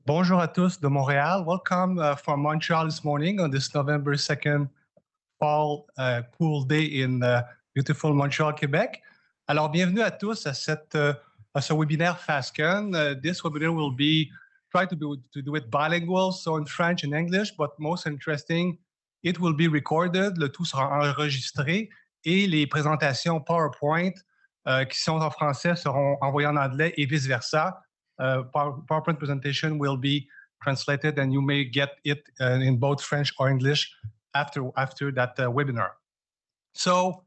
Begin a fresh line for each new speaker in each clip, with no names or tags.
Bonjour à tous de Montréal. Welcome from Montreal this morning on this November 2nd fall cool day in beautiful Montreal, Québec. Alors, bienvenue à tous à ce webinaire Fasken. This webinar will be try to do it bilingual, so in French and English, but most interesting, it will be recorded. Le tout sera enregistré et les présentations PowerPoint qui sont en français seront envoyées en anglais et vice-versa. PowerPoint presentation will be translated and you may get it in both French or English after that webinar. So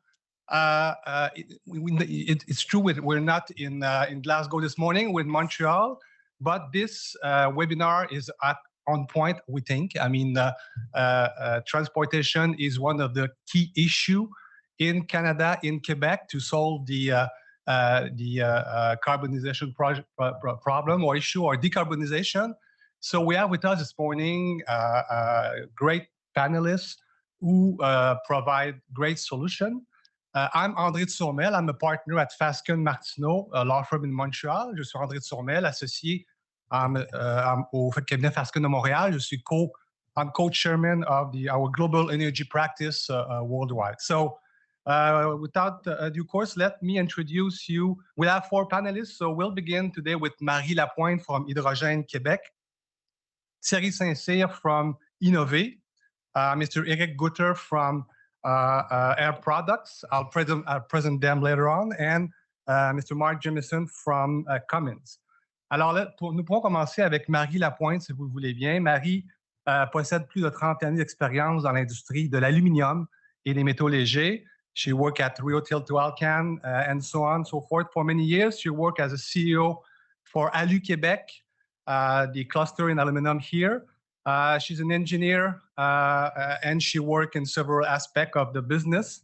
it's true we're not in Glasgow this morning, we're in Montreal, but this webinar is on point, we think. I mean, transportation is one of the key issue in Canada, in Quebec, to solve the carbonization problem or issue or decarbonization. So we have with us this morning great panelists who provide great solution. I'm André Turmel. I'm a partner at Fasken Martineau, a law firm in Montreal. Je suis André Turmel, associé au cabinet Fasken de Montréal. Je suis I'm co-chairman of our global energy practice worldwide. So without due course, let me introduce you. We have four panelists, so we'll begin today with Marie Lapointe from Hydrogène Québec, Thierry St-Cyr from InnovÉÉ, Mr. Eric Gutter from AirProducts. I'll present them later on, and Mr. Mark Jamieson from Cummins. Alors là, nous pourrons commencer avec Marie Lapointe, si vous le voulez bien. Marie possède plus de 30 années d'expérience dans l'industrie de l'aluminium et des métaux légers. She worked at Rio Tinto Alcan and so on and so forth for many years. She worked as a CEO for Alu Québec, the cluster in aluminum here. She's an engineer and she worked in several aspects of the business.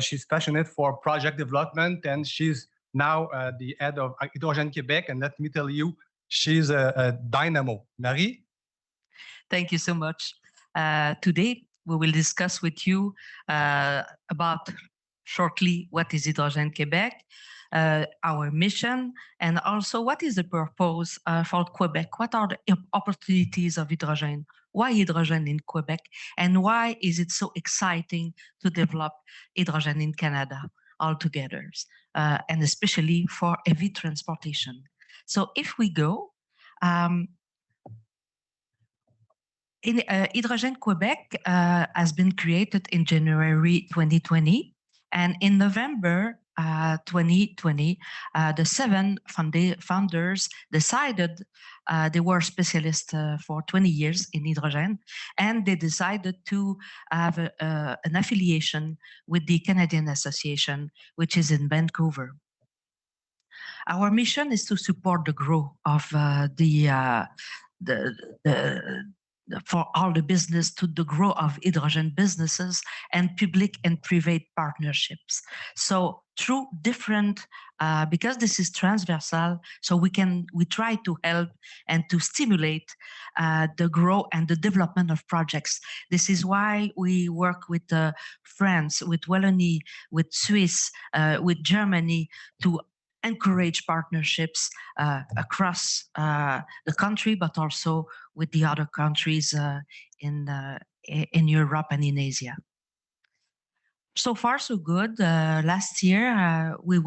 She's passionate for project development and she's now the head of Hydrogène Québec. And let me tell you, she's a dynamo. Marie?
Thank you so much. Today, we will discuss with you about shortly what is Hydrogène Québec, our mission, and also what is the purpose for Quebec? What are the opportunities of hydrogen? Why hydrogen in Quebec? And why is it so exciting to develop hydrogen in Canada altogether, and especially for heavy transportation? So if we go, Hydrogène Québec has been created in January 2020, and in November 2020, the seven founders decided they were specialists for 20 years in hydrogen, and they decided to have an affiliation with the Canadian Association, which is in Vancouver. Our mission is to support the growth of for all the business, to the growth of hydrogen businesses and public and private partnerships. So through different, because this is transversal, so we try to help and to stimulate the growth and the development of projects. This is why we work with France, with Wallonie, with Swiss, with Germany to encourage partnerships across the country, but also with the other countries in Europe and in Asia. So far, so good. Last year, we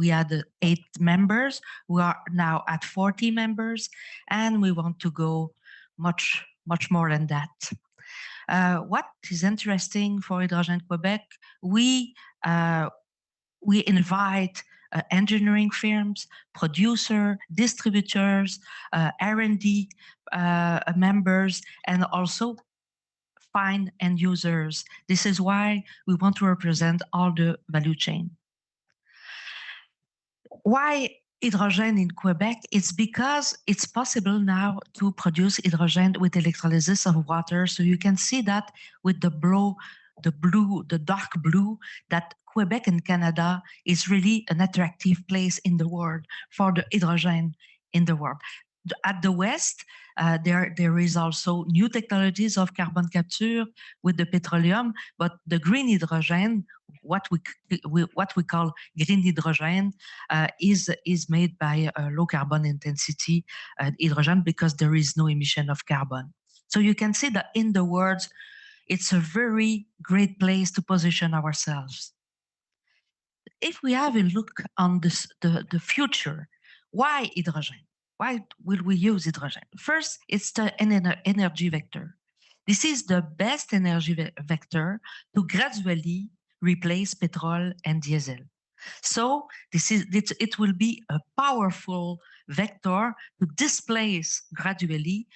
had 8 members. We are now at 40 members, and we want to go much more than that. What is interesting for Hydrogène Québec, we invite engineering firms, producer, distributors, R&D members, and also fine end users. This is why we want to represent all the value chain. Why hydrogen in Quebec? It's because it's possible now to produce hydrogen with electrolysis of water. So you can see that with the dark blue, that Quebec and Canada is really an attractive place in the world for the hydrogen in the world. At the west, there is also new technologies of carbon capture with the petroleum, but the green hydrogen, what we call green hydrogen, is made by low carbon intensity hydrogen because there is no emission of carbon. So you can see that in the words, it's a very great place to position ourselves. If we have a look on this, the future, why hydrogen? Why will we use hydrogen? First, it's an energy vector. This is the best energy vector to gradually replace petrol and diesel. So it will be a powerful vector to displace gradually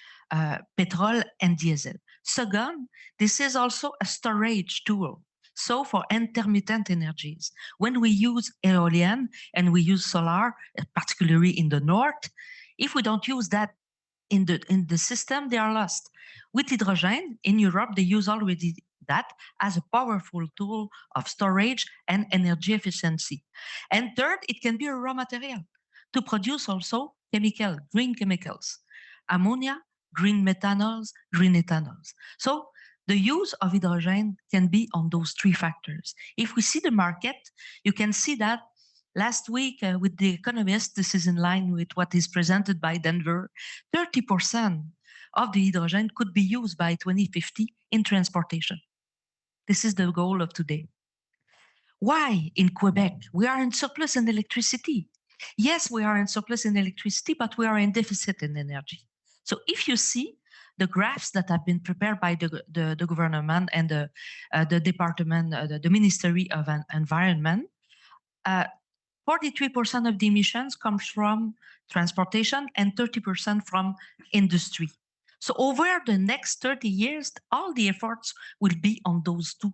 petrol and diesel. Second, this is also a storage tool. So for intermittent energies, when we use aeolian and we use solar, particularly in the north, if we don't use that in the system, they are lost. With hydrogen, in Europe, they use already that as a powerful tool of storage and energy efficiency. And third, it can be a raw material to produce also green chemicals, ammonia, green methanols, green ethanols. So the use of hydrogen can be on those three factors. If we see the market, you can see that last week with The Economist, this is in line with what is presented by Denver, 30% of the hydrogen could be used by 2050 in transportation. This is the goal of today. Why in Quebec? We are in surplus in electricity. Yes, we are in surplus in electricity, but we are in deficit in energy. So if you see the graphs that have been prepared by the government and the department, the Ministry of Environment, 43% of the emissions comes from transportation and 30% from industry. So over the next 30 years, all the efforts will be on those two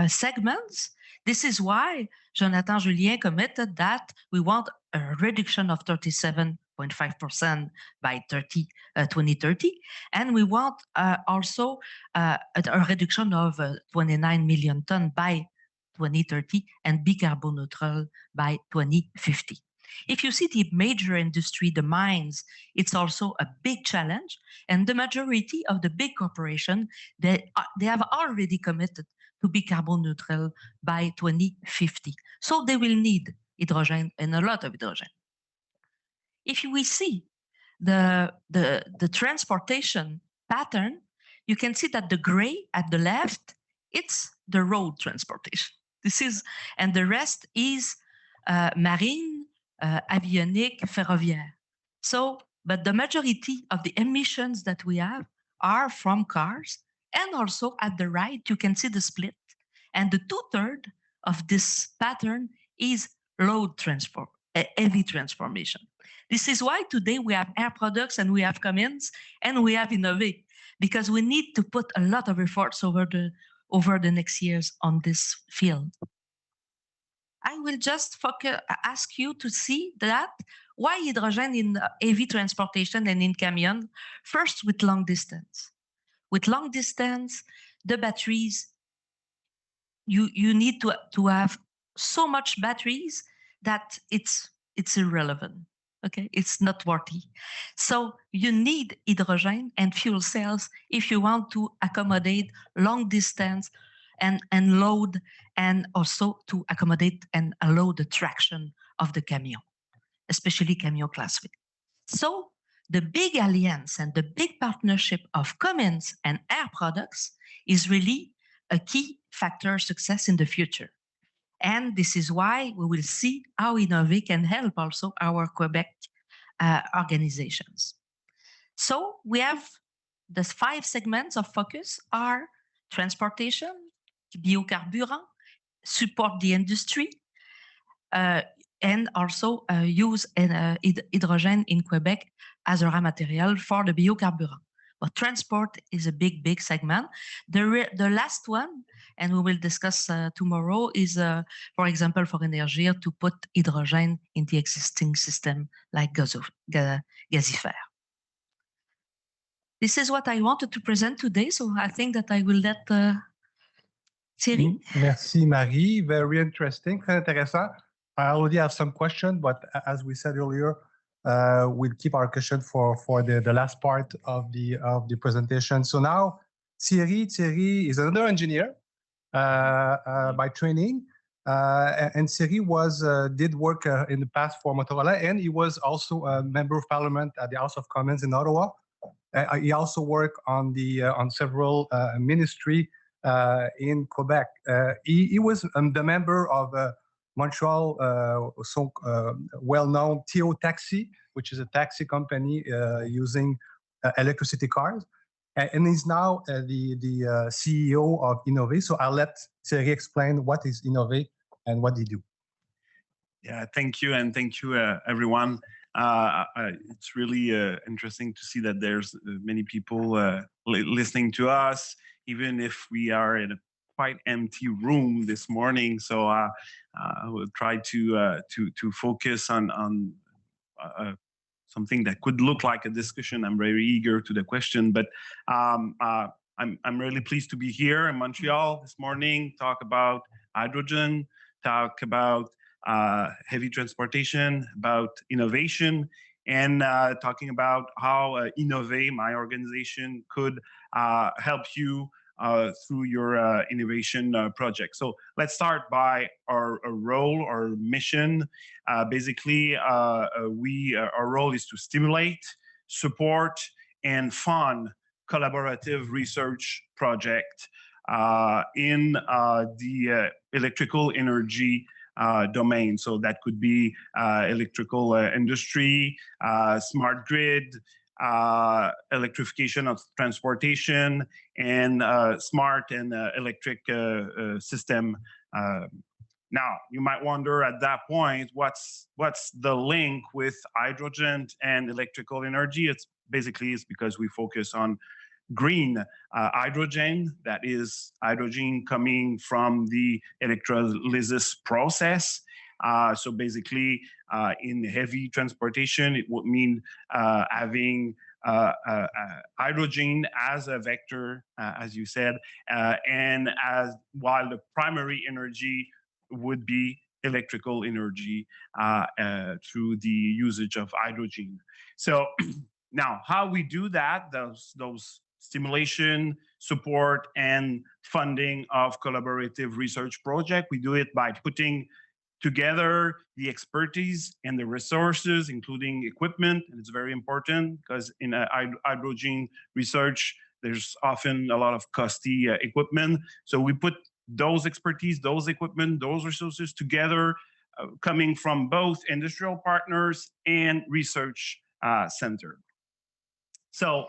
segments. This is why Jonathan Julien committed that we want a reduction of 37.5% by 2030, and we want also a reduction of 29 million tons by 2030 and be carbon neutral by 2050. If you see the major industry, the mines, it's also a big challenge, and the majority of the big corporations, they have already committed to be carbon neutral by 2050. So they will need hydrogen and a lot of hydrogen. If we see the transportation pattern, you can see that the gray at the left, it's the road transportation. This is, and the rest is marine, avionic, ferroviaire. So, but the majority of the emissions that we have are from cars, and also at the right, you can see the split. And the 2/3 of this pattern is road transport, heavy transformation. This is why today we have AirProducts and we have Cummins and we have InnovÉÉ, because we need to put a lot of efforts over the next years on this field. I will just ask you to see that why hydrogen in heavy transportation and in camion. First, with long distance. With long distance, the batteries, you need to have so much batteries that it's irrelevant. Okay, it's not worthy. So you need hydrogen and fuel cells if you want to accommodate long distance and load, and also to accommodate and allow the traction of the camion, especially camion class 3. So the big alliance and the big partnership of Cummins and Air Products is really a key factor of success in the future. And this is why we will see how InnovÉÉ can help also our Quebec organizations. So we have the 5 segments of focus are transportation, biocarburant, support the industry, and also use hydrogen in Quebec as a raw material for the biocarburant. But transport is a big segment. The last one, and we will discuss tomorrow, is, for example, for Énergie to put hydrogen in the existing system like gazifère. This is what I wanted to present today, so I think that I will let Thierry.
Merci, Marie. Very interesting, très intéressant. I already have some questions, but as we said earlier, we'll keep our question for the last part of the presentation. So now Thierry is another engineer by training, and Thierry did work in the past for Motorola, and he was also a member of parliament at the House of Commons in Ottawa. He also worked on several ministry in Quebec. He was the member of Montreal, well-known TO Taxi, which is a taxi company using electricity cars. And he's now the CEO of InnovÉÉ. So I'll let Thierry explain what is InnovÉÉ and what they do.
Yeah, thank you. And thank you, everyone. It's really interesting to see that there's many people listening to us, even if we are in a quite empty room this morning. So I will try to focus on something that could look like a discussion. I'm very eager to the question, but I'm really pleased to be here in Montreal this morning, talk about hydrogen, talk about heavy transportation, about innovation, and talking about how InnovÉÉ, my organization, could help you through your innovation project. So let's start by our role, our mission. Basically, our role is to stimulate, support, and fund collaborative research project in the electrical energy domain. So that could be electrical industry, smart grid, electrification of transportation, and smart and electric system. Now, you might wonder at that point, what's the link with hydrogen and electrical energy? It's because we focus on green hydrogen, that is hydrogen coming from the electrolysis process. So basically, in heavy transportation, it would mean having hydrogen as a vector, as you said, and while the primary energy would be electrical energy through the usage of hydrogen. So now, how we do that, those stimulation, support, and funding of collaborative research project, we do it by putting together the expertise and the resources, including equipment. And it's very important because in hydrogen research, there's often a lot of costly equipment. So we put those expertise, those equipment, those resources together, coming from both industrial partners and research center. So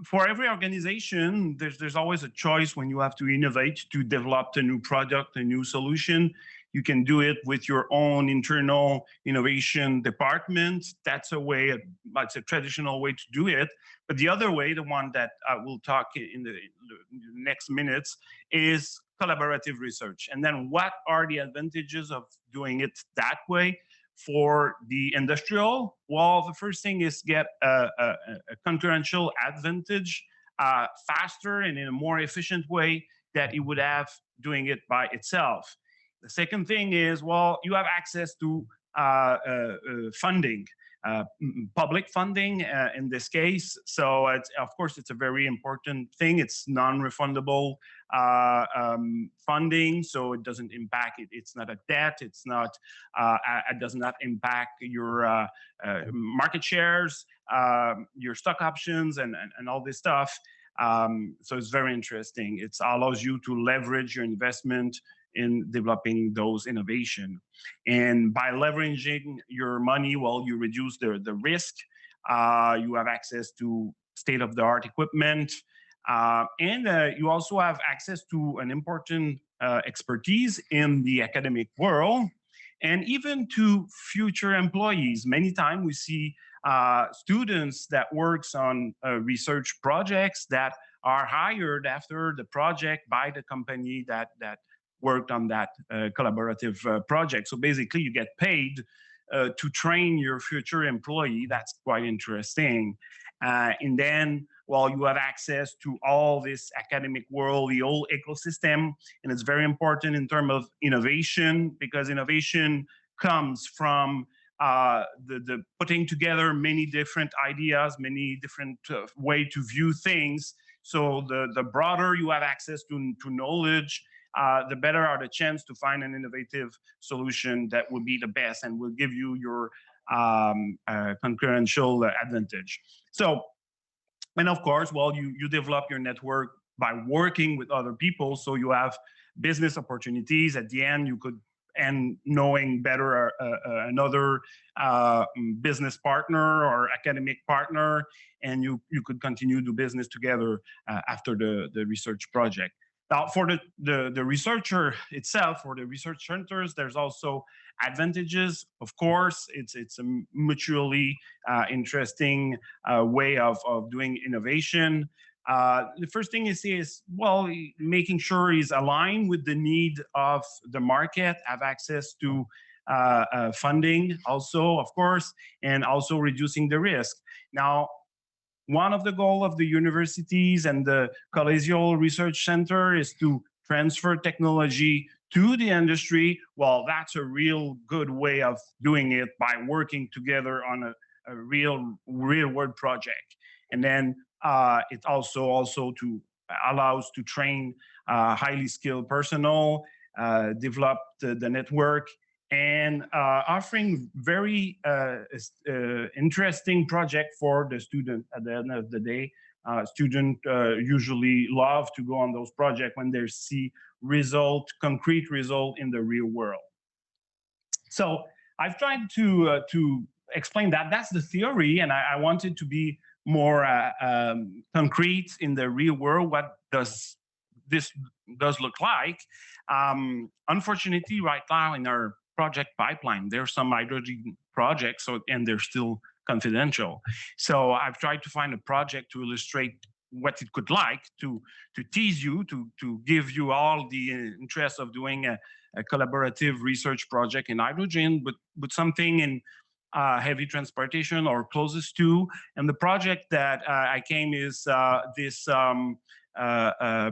for every organization, there's always a choice when you have to innovate to develop a new product, a new solution. You can do it with your own internal innovation department. That's a way, that's a traditional way to do it. But the other way, the one that I will talk in the next minutes, is collaborative research. And then what are the advantages of doing it that way? For the industrial, well, the first thing is get a concurrential advantage faster and in a more efficient way that it would have doing it by itself. The second thing is, well, you have access to funding, public funding in this case. So of course, it's a very important thing. It's non-refundable funding, so it doesn't impact it. It's not a debt. It's not. It does not impact your market shares, your stock options, and all this stuff. So it's very interesting. It allows you to leverage your investment in developing those innovation. And by leveraging your money, well, you reduce the risk. You have access to state-of-the-art equipment. And you also have access to an important expertise in the academic world and even to future employees. Many times we see students that works on research projects that are hired after the project by the company that worked on that collaborative project. So basically you get paid to train your future employee. That's quite interesting. And then, well, you have access to all this academic world, the whole ecosystem, and it's very important in terms of innovation, because innovation comes from the putting together many different ideas, many different way to view things. So the broader you have access to knowledge, the better are the chance to find an innovative solution that will be the best and will give you your concurrential advantage. So, and of course, well, you develop your network by working with other people. So you have business opportunities. At the end, you could, and knowing better another business partner or academic partner, and you could continue to do business together after the research project. Now, for the researcher itself, for the research centers, there's also advantages. Of course, it's a mutually interesting way of doing innovation. The first thing you see is, well, making sure he's aligned with the need of the market, have access to funding also, of course, and also reducing the risk. Now, one of the goals of the universities and the collegial research center is to transfer technology to the industry. Well, that's a real good way of doing it, by working together on a real world project. And then it also to allows to train highly skilled personnel, develop the network, and offering very interesting project for the student. At the end of the day, students usually love to go on those projects when they see concrete result in the real world. So I've tried to explain that. That's the theory, and I wanted to be more concrete in the real world. What does this look like? Unfortunately, right now in our project pipeline, there's some hydrogen projects, and they're still confidential. So I've tried to find a project to illustrate what it could like, to tease you, to give you all the interest of doing a collaborative research project in hydrogen, but something in heavy transportation or closest to. And the project that I came is this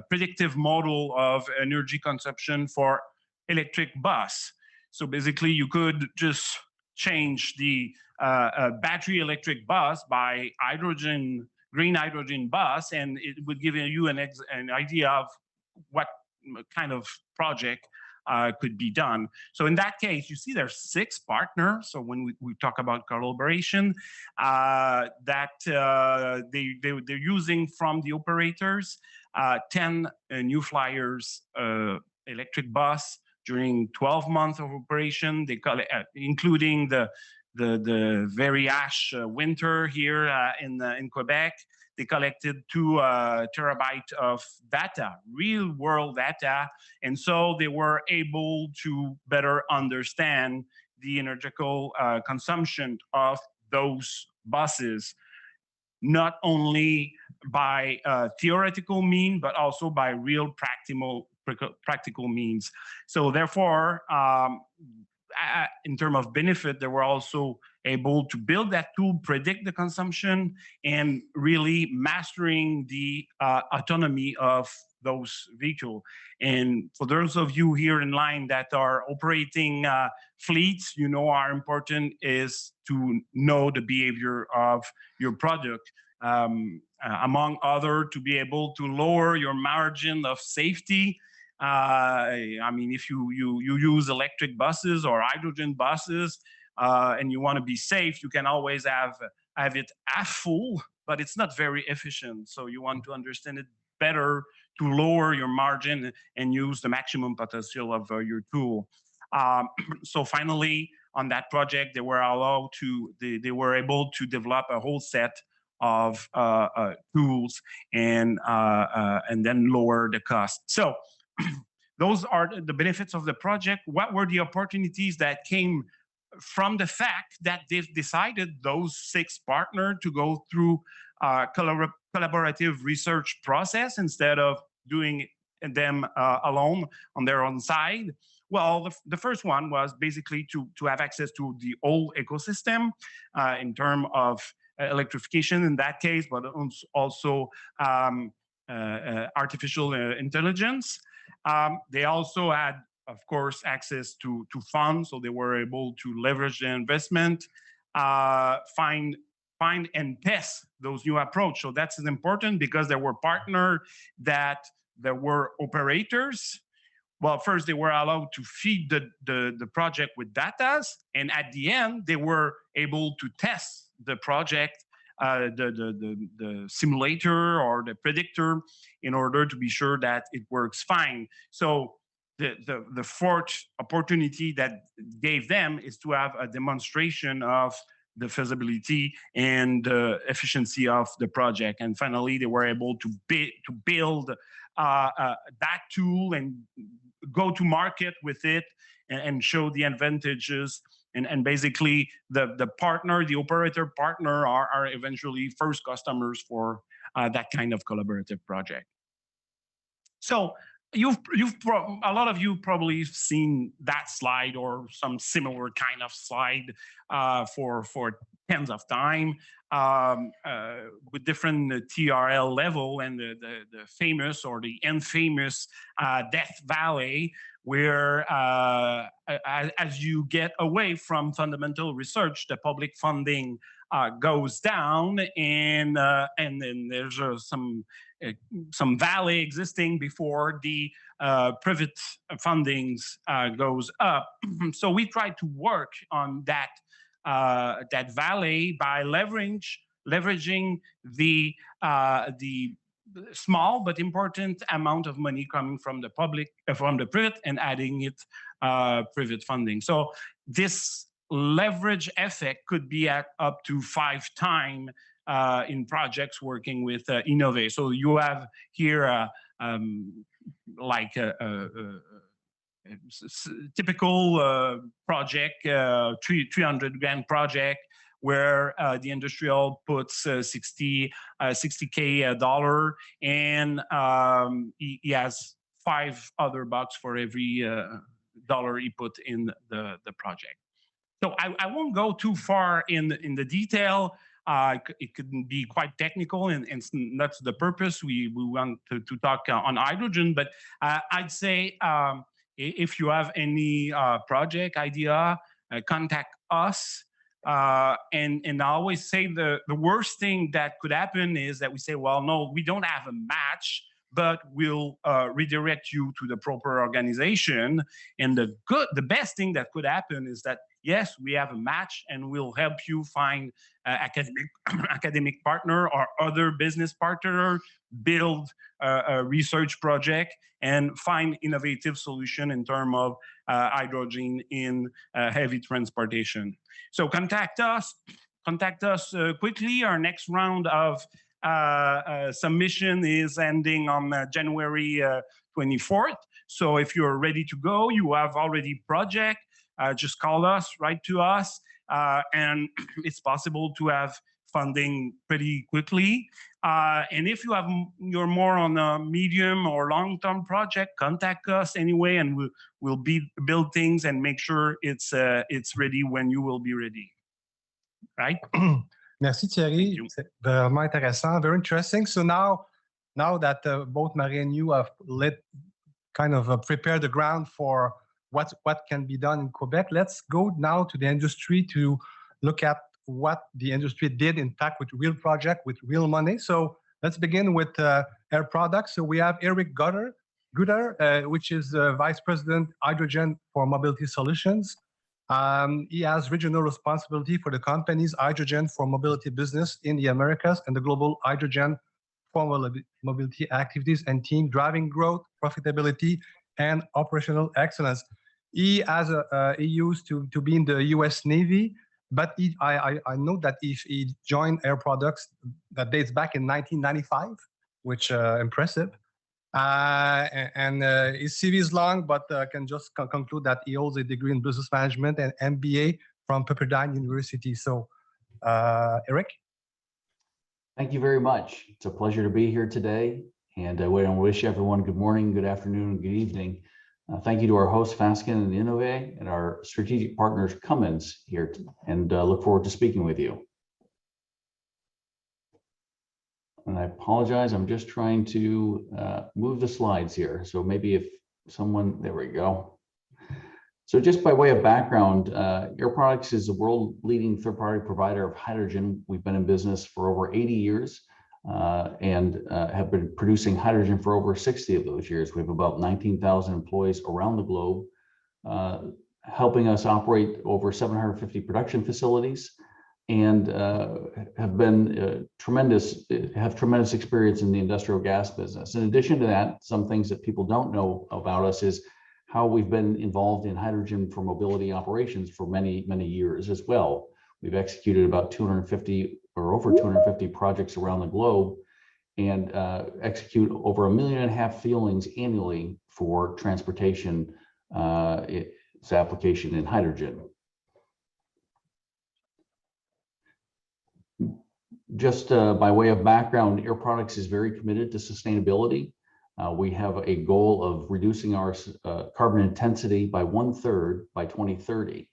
predictive model of energy consumption for electric bus. So basically, you could just change the battery electric bus by green hydrogen bus, and it would give you an idea of what kind of project could be done. So in that case, you see there's 6 partners. So when we talk about collaboration, that they're using from the operators 10 New Flyers electric bus during 12 months of operation. They call it, including the very ash winter here in Quebec. They collected 2 terabytes of data, real world data. And so they were able to better understand the energetical consumption of those buses, not only by theoretical means, but also by real practical means. So therefore, in terms of benefit, they were also able to build that tool, predict the consumption, and really mastering the autonomy of those vehicles. And for those of you here in line that are operating fleets, you know how important is to know the behavior of your product. Among other, to be able to lower your margin of safety. I mean, if you use electric buses or hydrogen buses and you want to be safe, you can always have it half full, but it's not very efficient. So you want to understand it better to lower your margin and use the maximum potential of your tool. So finally, on that project, they were able to develop a whole set of tools and then lower the cost. So those are the benefits of the project. What were the opportunities that came from the fact that they've decided, those 6 partners, to go through collaborative research process instead of doing them alone on their own side? Well, the first one was basically to have access to the whole ecosystem in terms of electrification in that case, but also artificial intelligence. They also had of course, access to funds, so they were able to leverage the investment, find and test those new approach. So that's important because there were partners that there were operators. Well, first they were allowed to feed the project with data, and at the end they were able to test the project, the simulator or the predictor, in order to be sure that it works fine. So the fourth opportunity that gave them is to have a demonstration of the feasibility and efficiency of the project. And finally, they were able to build that tool and go to market with it and show the advantages. And basically, the partner, the operator partner, are eventually first customers for that kind of collaborative project. So a lot of you probably seen that slide or some similar kind of slide for tens of time with different TRL level and the famous or the infamous Death Valley, where as you get away from fundamental research, the public funding goes down, and then there's some valley existing before the private fundings goes up. So we try to work on that valley by leveraging the small but important amount of money coming from the public, from the private, and adding it private funding. So this leverage effect could be at up to 5 times in projects working with InnovÉÉ. So you have here like a typical project, $300,000 project, where the industrial puts $60K, and he has $5 for every dollar he put in the project. So I won't go too far in the detail. It could be quite technical, and that's the purpose. We want to talk on hydrogen, but I'd say if you have any project idea, contact us. And I always say the worst thing that could happen is that we say, well, no, we don't have a match, but we'll redirect you to the proper organization. And the best thing that could happen is that, yes, we have a match, and we'll help you find academic partner or other business partner, build a research project, and find innovative solution in terms of hydrogen in heavy transportation. So contact us quickly. Our next round of submission is ending on January 24th. So if you're ready to go, you have already project, just call us, write to us, and it's possible to have funding pretty quickly. And if you're more on a medium or long-term project, contact us anyway, and we'll build things and make sure it's ready when you will be ready. Right?
Merci Thierry. C'est vraiment intéressant, very interesting. So now that both Marie and you have prepared the ground for what can be done in Quebec, let's go now to the industry to look at what the industry did, in fact, with real project, with real money. So let's begin with Air Products. So we have Eric Gutter, which is Vice President, Hydrogen for Mobility Solutions. He has regional responsibility for the company's hydrogen for mobility business in the Americas and the global hydrogen for mobility activities and team, driving growth, profitability, and operational excellence. He used to be in the U.S. Navy, but I know that he joined Air Products that dates back in 1995, which impressive. And his CV is long, but I can just conclude that he holds a degree in business management and MBA from Pepperdine University. So, Eric?
Thank you very much. It's a pleasure to be here today. And I wish everyone good morning, good afternoon, and good evening. Thank you to our host, Fasken and InnovÉÉ, and our strategic partners, Cummins, here, and look forward to speaking with you. And I apologize, I'm just trying to move the slides here. So maybe if someone, there we go. So just by way of background, AirProducts is a world-leading third-party provider of hydrogen. We've been in business for over 80 years and have been producing hydrogen for over 60 of those years. We have about 19,000 employees around the globe, helping us operate over 750 production facilities, and have tremendous experience in the industrial gas business. In addition to that, some things that people don't know about us is how we've been involved in hydrogen for mobility operations for many, many years as well. We've executed about 250 or over 250 projects around the globe and execute over 1.5 million fuelings annually for transportation its application in hydrogen. Just by way of background, AirProducts is very committed to sustainability. We have a goal of reducing our carbon intensity by 1/3 by 2030.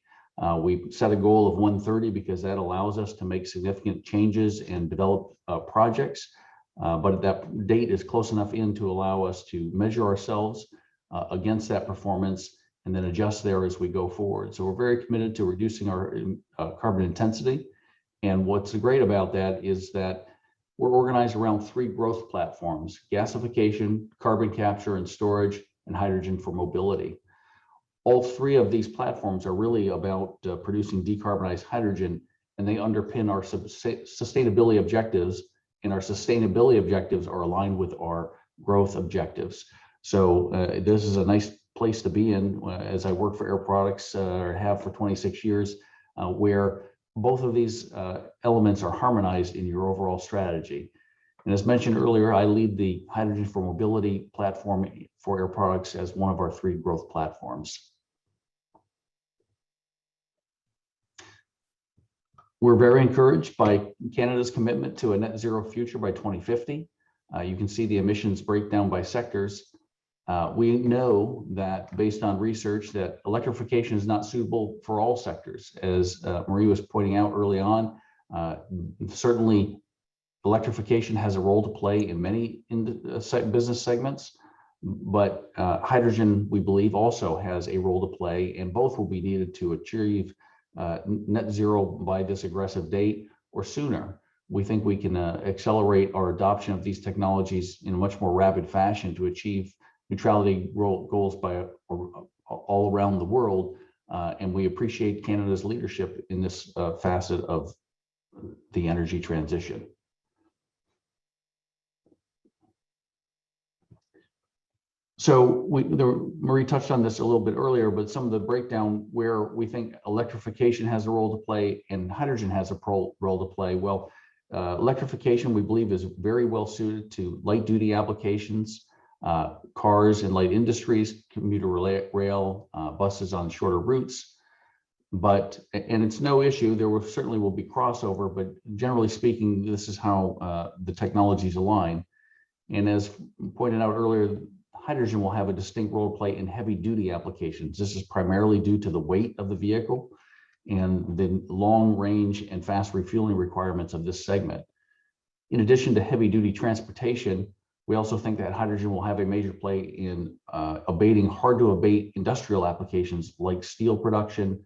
We set a goal of 130 because that allows us to make significant changes and develop projects, but that date is close enough in to allow us to measure ourselves against that performance and then adjust there as we go forward. So we're very committed to reducing our carbon intensity. And what's great about that is that we're organized around 3 growth platforms: gasification, carbon capture and storage, and hydrogen for mobility. All 3 of these platforms are really about producing decarbonized hydrogen, and they underpin our sustainability objectives, and our sustainability objectives are aligned with our growth objectives. So this is a nice place to be in as I work for AirProducts, or have for 26 years, where both of these elements are harmonized in your overall strategy. And as mentioned earlier, I lead the Hydrogen for Mobility platform for AirProducts as one of our 3 growth platforms. We're very encouraged by Canada's commitment to a net zero future by 2050. You can see the emissions breakdown by sectors. We know that based on research that electrification is not suitable for all sectors. As Marie was pointing out early on, certainly electrification has a role to play in many business segments, but hydrogen, we believe, also has a role to play, and both will be needed to achieve net zero by this aggressive date or sooner. We think we can accelerate our adoption of these technologies in a much more rapid fashion to achieve neutrality goals by all around the world, and we appreciate Canada's leadership in this facet of the energy transition. So Marie touched on this a little bit earlier, but some of the breakdown where we think electrification has a role to play and hydrogen has a role to play. Well, electrification, we believe, is very well suited to light duty applications, cars and light industries, commuter rail, buses on shorter routes. And it's no issue, there certainly will be crossover, but generally speaking, this is how the technologies align. And as pointed out earlier, hydrogen will have a distinct role to play in heavy duty applications. This is primarily due to the weight of the vehicle and the long range and fast refueling requirements of this segment. In addition to heavy duty transportation, we also think that hydrogen will have a major play in abating hard to abate industrial applications like steel production,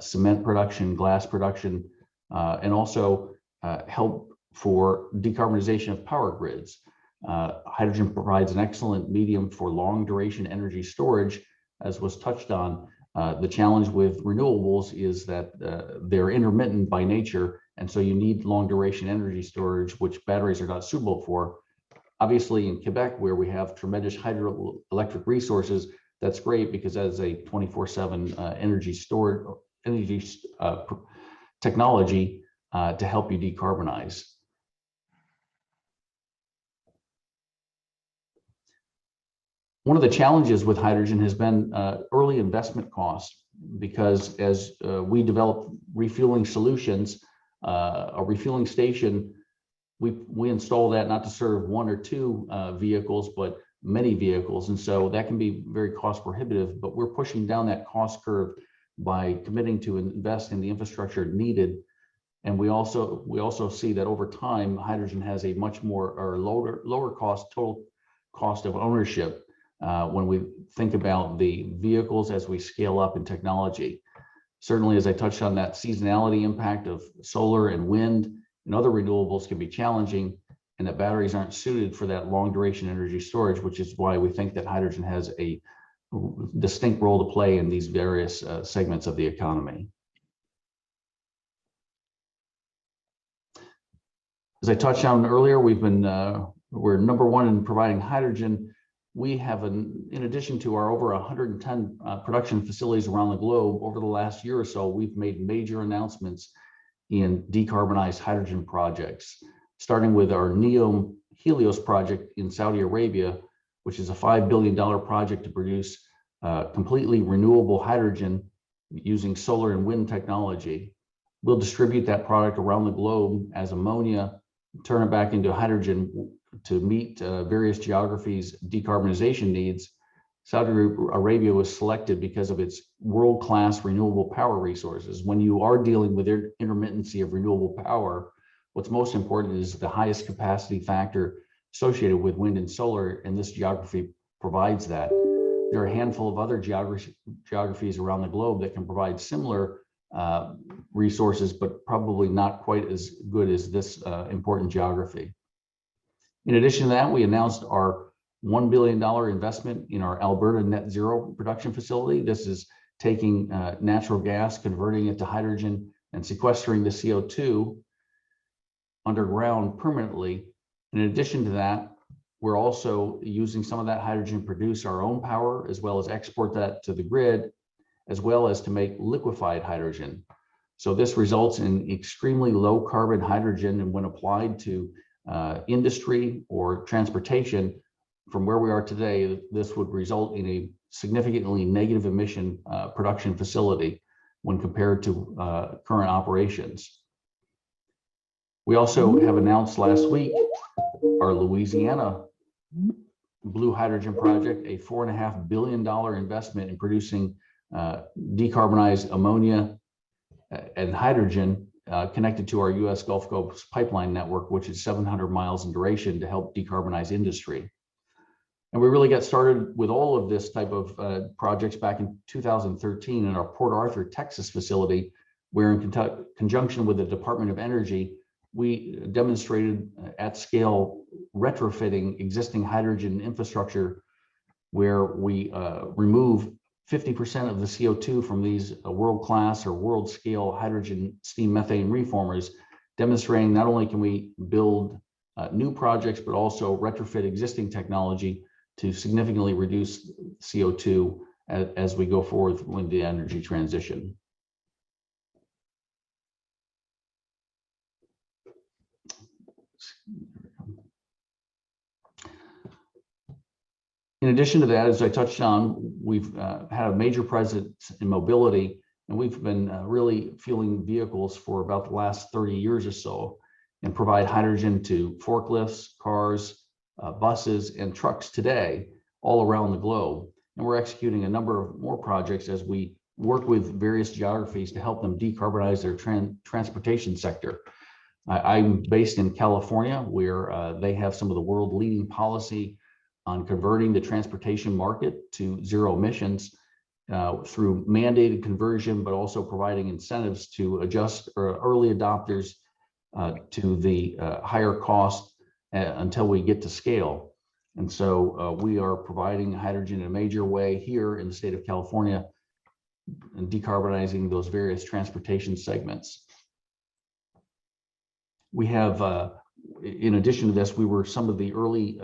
cement production, glass production, and also help for decarbonization of power grids. Hydrogen provides an excellent medium for long duration energy storage, as was touched on. The challenge with renewables is that they're intermittent by nature, and so you need long duration energy storage, which batteries are not suitable for. Obviously in Quebec, where we have tremendous hydroelectric resources, that's great because that is a 24/7 energy technology to help you decarbonize. One of the challenges with hydrogen has been early investment costs, because as we develop refueling solutions, a refueling station, we install that not to serve 1 or 2 vehicles, but many vehicles. And so that can be very cost prohibitive, but we're pushing down that cost curve by committing to invest in the infrastructure needed. And we also see that over time, hydrogen has a much more or lower cost, total cost of ownership. when we think about the vehicles as we scale up in technology. Certainly, as I touched on, that seasonality impact of solar and wind and other renewables can be challenging, and that batteries aren't suited for that long duration energy storage, which is why we think that hydrogen has a distinct role to play in these various segments of the economy. As I touched on earlier, we're number one in providing hydrogen. We have, in addition to our over 110 production facilities around the globe, over the last year or so, we've made major announcements in decarbonized hydrogen projects, starting with our NEOM Helios project in Saudi Arabia, which is a $5 billion project to produce completely renewable hydrogen using solar and wind technology. We'll distribute that product around the globe as ammonia, turn it back into hydrogen to meet various geographies' decarbonization needs. Saudi Arabia was selected because of its world-class renewable power resources. When you are dealing with intermittency of renewable power, what's most important is the highest capacity factor associated with wind and solar, and this geography provides that. There are a handful of other geographies around the globe that can provide similar resources, but probably not quite as good as this important geography. In addition to that, we announced our $1 billion investment in our Alberta net zero production facility. This is taking natural gas, converting it to hydrogen, and sequestering the CO2 underground permanently. In addition to that, we're also using some of that hydrogen to produce our own power, as well as export that to the grid, as well as to make liquefied hydrogen. So this results in extremely low carbon hydrogen, and when applied to industry or transportation, from where we are today, this would result in a significantly negative emission production facility when compared to current operations. We also have announced last week our Louisiana blue hydrogen project, a $4.5 billion investment in producing decarbonized ammonia and hydrogen connected to our U.S. Gulf Coast pipeline network, which is 700 miles in duration to help decarbonize industry. And we really got started with all of this type of projects back in 2013 in our Port Arthur, Texas facility, where in conjunction with the Department of Energy, we demonstrated at scale retrofitting existing hydrogen infrastructure, where we remove 50% of the CO2 from these world-class or world-scale hydrogen steam methane reformers, demonstrating not only can we build new projects, but also retrofit existing technology to significantly reduce CO2 as we go forward with the energy transition. In addition to that, as I touched on, we've had a major presence in mobility, and we've been really fueling vehicles for about the last 30 years or so, and provide hydrogen to forklifts, cars, buses, and trucks today all around the globe. And we're executing a number of more projects as we work with various geographies to help them decarbonize their transportation sector. I'm based in California, where they have some of the world leading policy on converting the transportation market to zero emissions through mandated conversion, but also providing incentives to adjust early adopters to the higher cost until we get to scale. And so we are providing hydrogen in a major way here in the state of California and decarbonizing those various transportation segments. We have, in addition to this, we were some of the early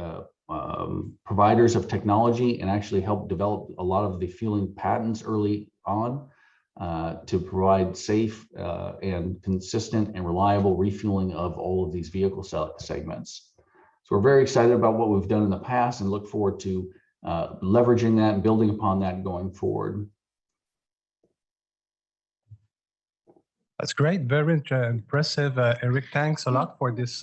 providers of technology and actually helped develop a lot of the fueling patents early on to provide safe and consistent and reliable refueling of all of these vehicle segments. So we're very excited about what we've done in the past and look forward to leveraging that and building upon that going forward.
That's great. Very impressive, Eric. Thanks a lot for this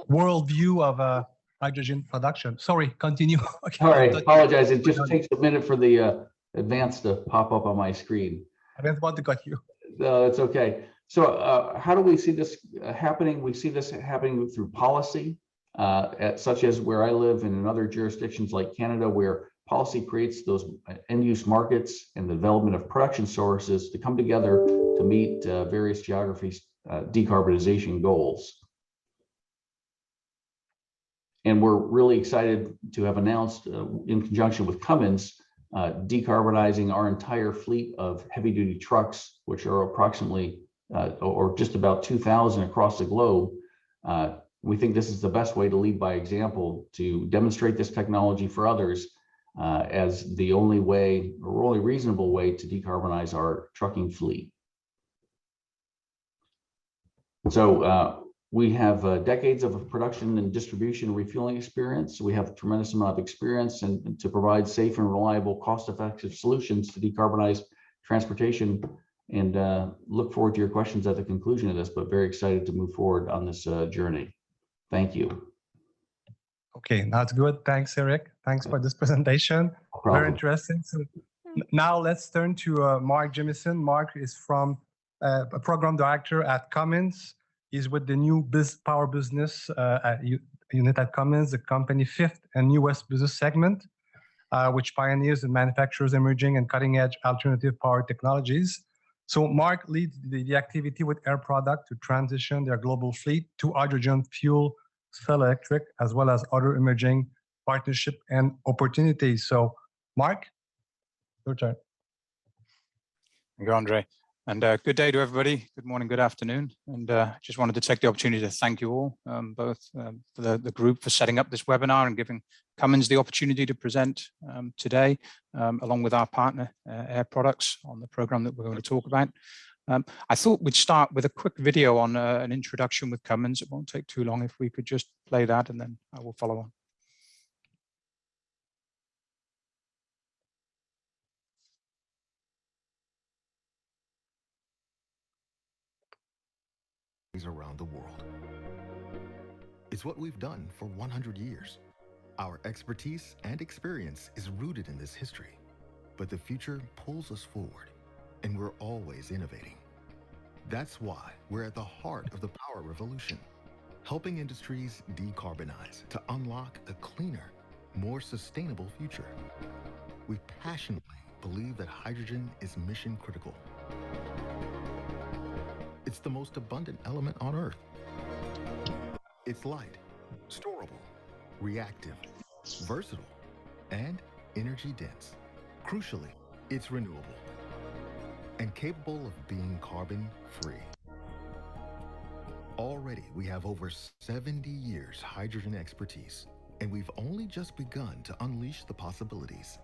worldview of hydrogen production. Sorry, continue. Okay.
All right, apologize. It just takes a minute for the advance to pop up on my screen.
I didn't want to cut you.
No, that's okay. So how do we see this happening? We see this happening through policy, such as where I live and in other jurisdictions like Canada, where policy creates those end-use markets and the development of production sources to come together to meet various geographies' decarbonization goals. And we're really excited to have announced, in conjunction with Cummins, decarbonizing our entire fleet of heavy-duty trucks, which are approximately or just about 2,000 across the globe. We think this is the best way to lead by example, to demonstrate this technology for others as the only way, or only reasonable way, to decarbonize our trucking fleet. So we have decades of production and distribution refueling experience. We have a tremendous amount of experience and to provide safe and reliable, cost-effective solutions to decarbonize transportation. And look forward to your questions at the conclusion of this, but very excited to move forward on this journey. Thank you.
Okay, that's good. Thanks, Eric. Thanks for this presentation.
No
Very interesting. So now let's turn to Mark Jamieson. Mark is from a program director at Cummins. He's with the new power business unit at Cummins, the company's fifth and newest business segment, which pioneers and manufactures emerging and cutting-edge alternative power technologies. So Mark leads the activity with AirProducts to transition their global fleet to hydrogen fuel cell electric, as well as other emerging partnership and opportunities. So Mark, your turn.
Thank you, André. And good day to everybody. Good morning, good afternoon. And just wanted to take the opportunity to thank you all, both for the group for setting up this webinar and giving Cummins the opportunity to present today, along with our partner, AirProducts, on the program that we're going to talk about. I thought we'd start with a quick video on an introduction with Cummins. It won't take too long if we could just play that, and then I will follow on.
Around the world. It's what we've done for 100 years. Our expertise and experience is rooted in this history, but the future pulls us forward, and we're always innovating. That's why we're at the heart of the power revolution, helping industries decarbonize to unlock a cleaner, more sustainable future. We passionately believe that hydrogen is mission critical. It's the most abundant element on Earth. It's light, storable, reactive, versatile, and energy dense. Crucially, it's renewable and capable of being carbon free. Already, we have over 70 years hydrogen expertise, and we've only just begun to unleash the possibilities.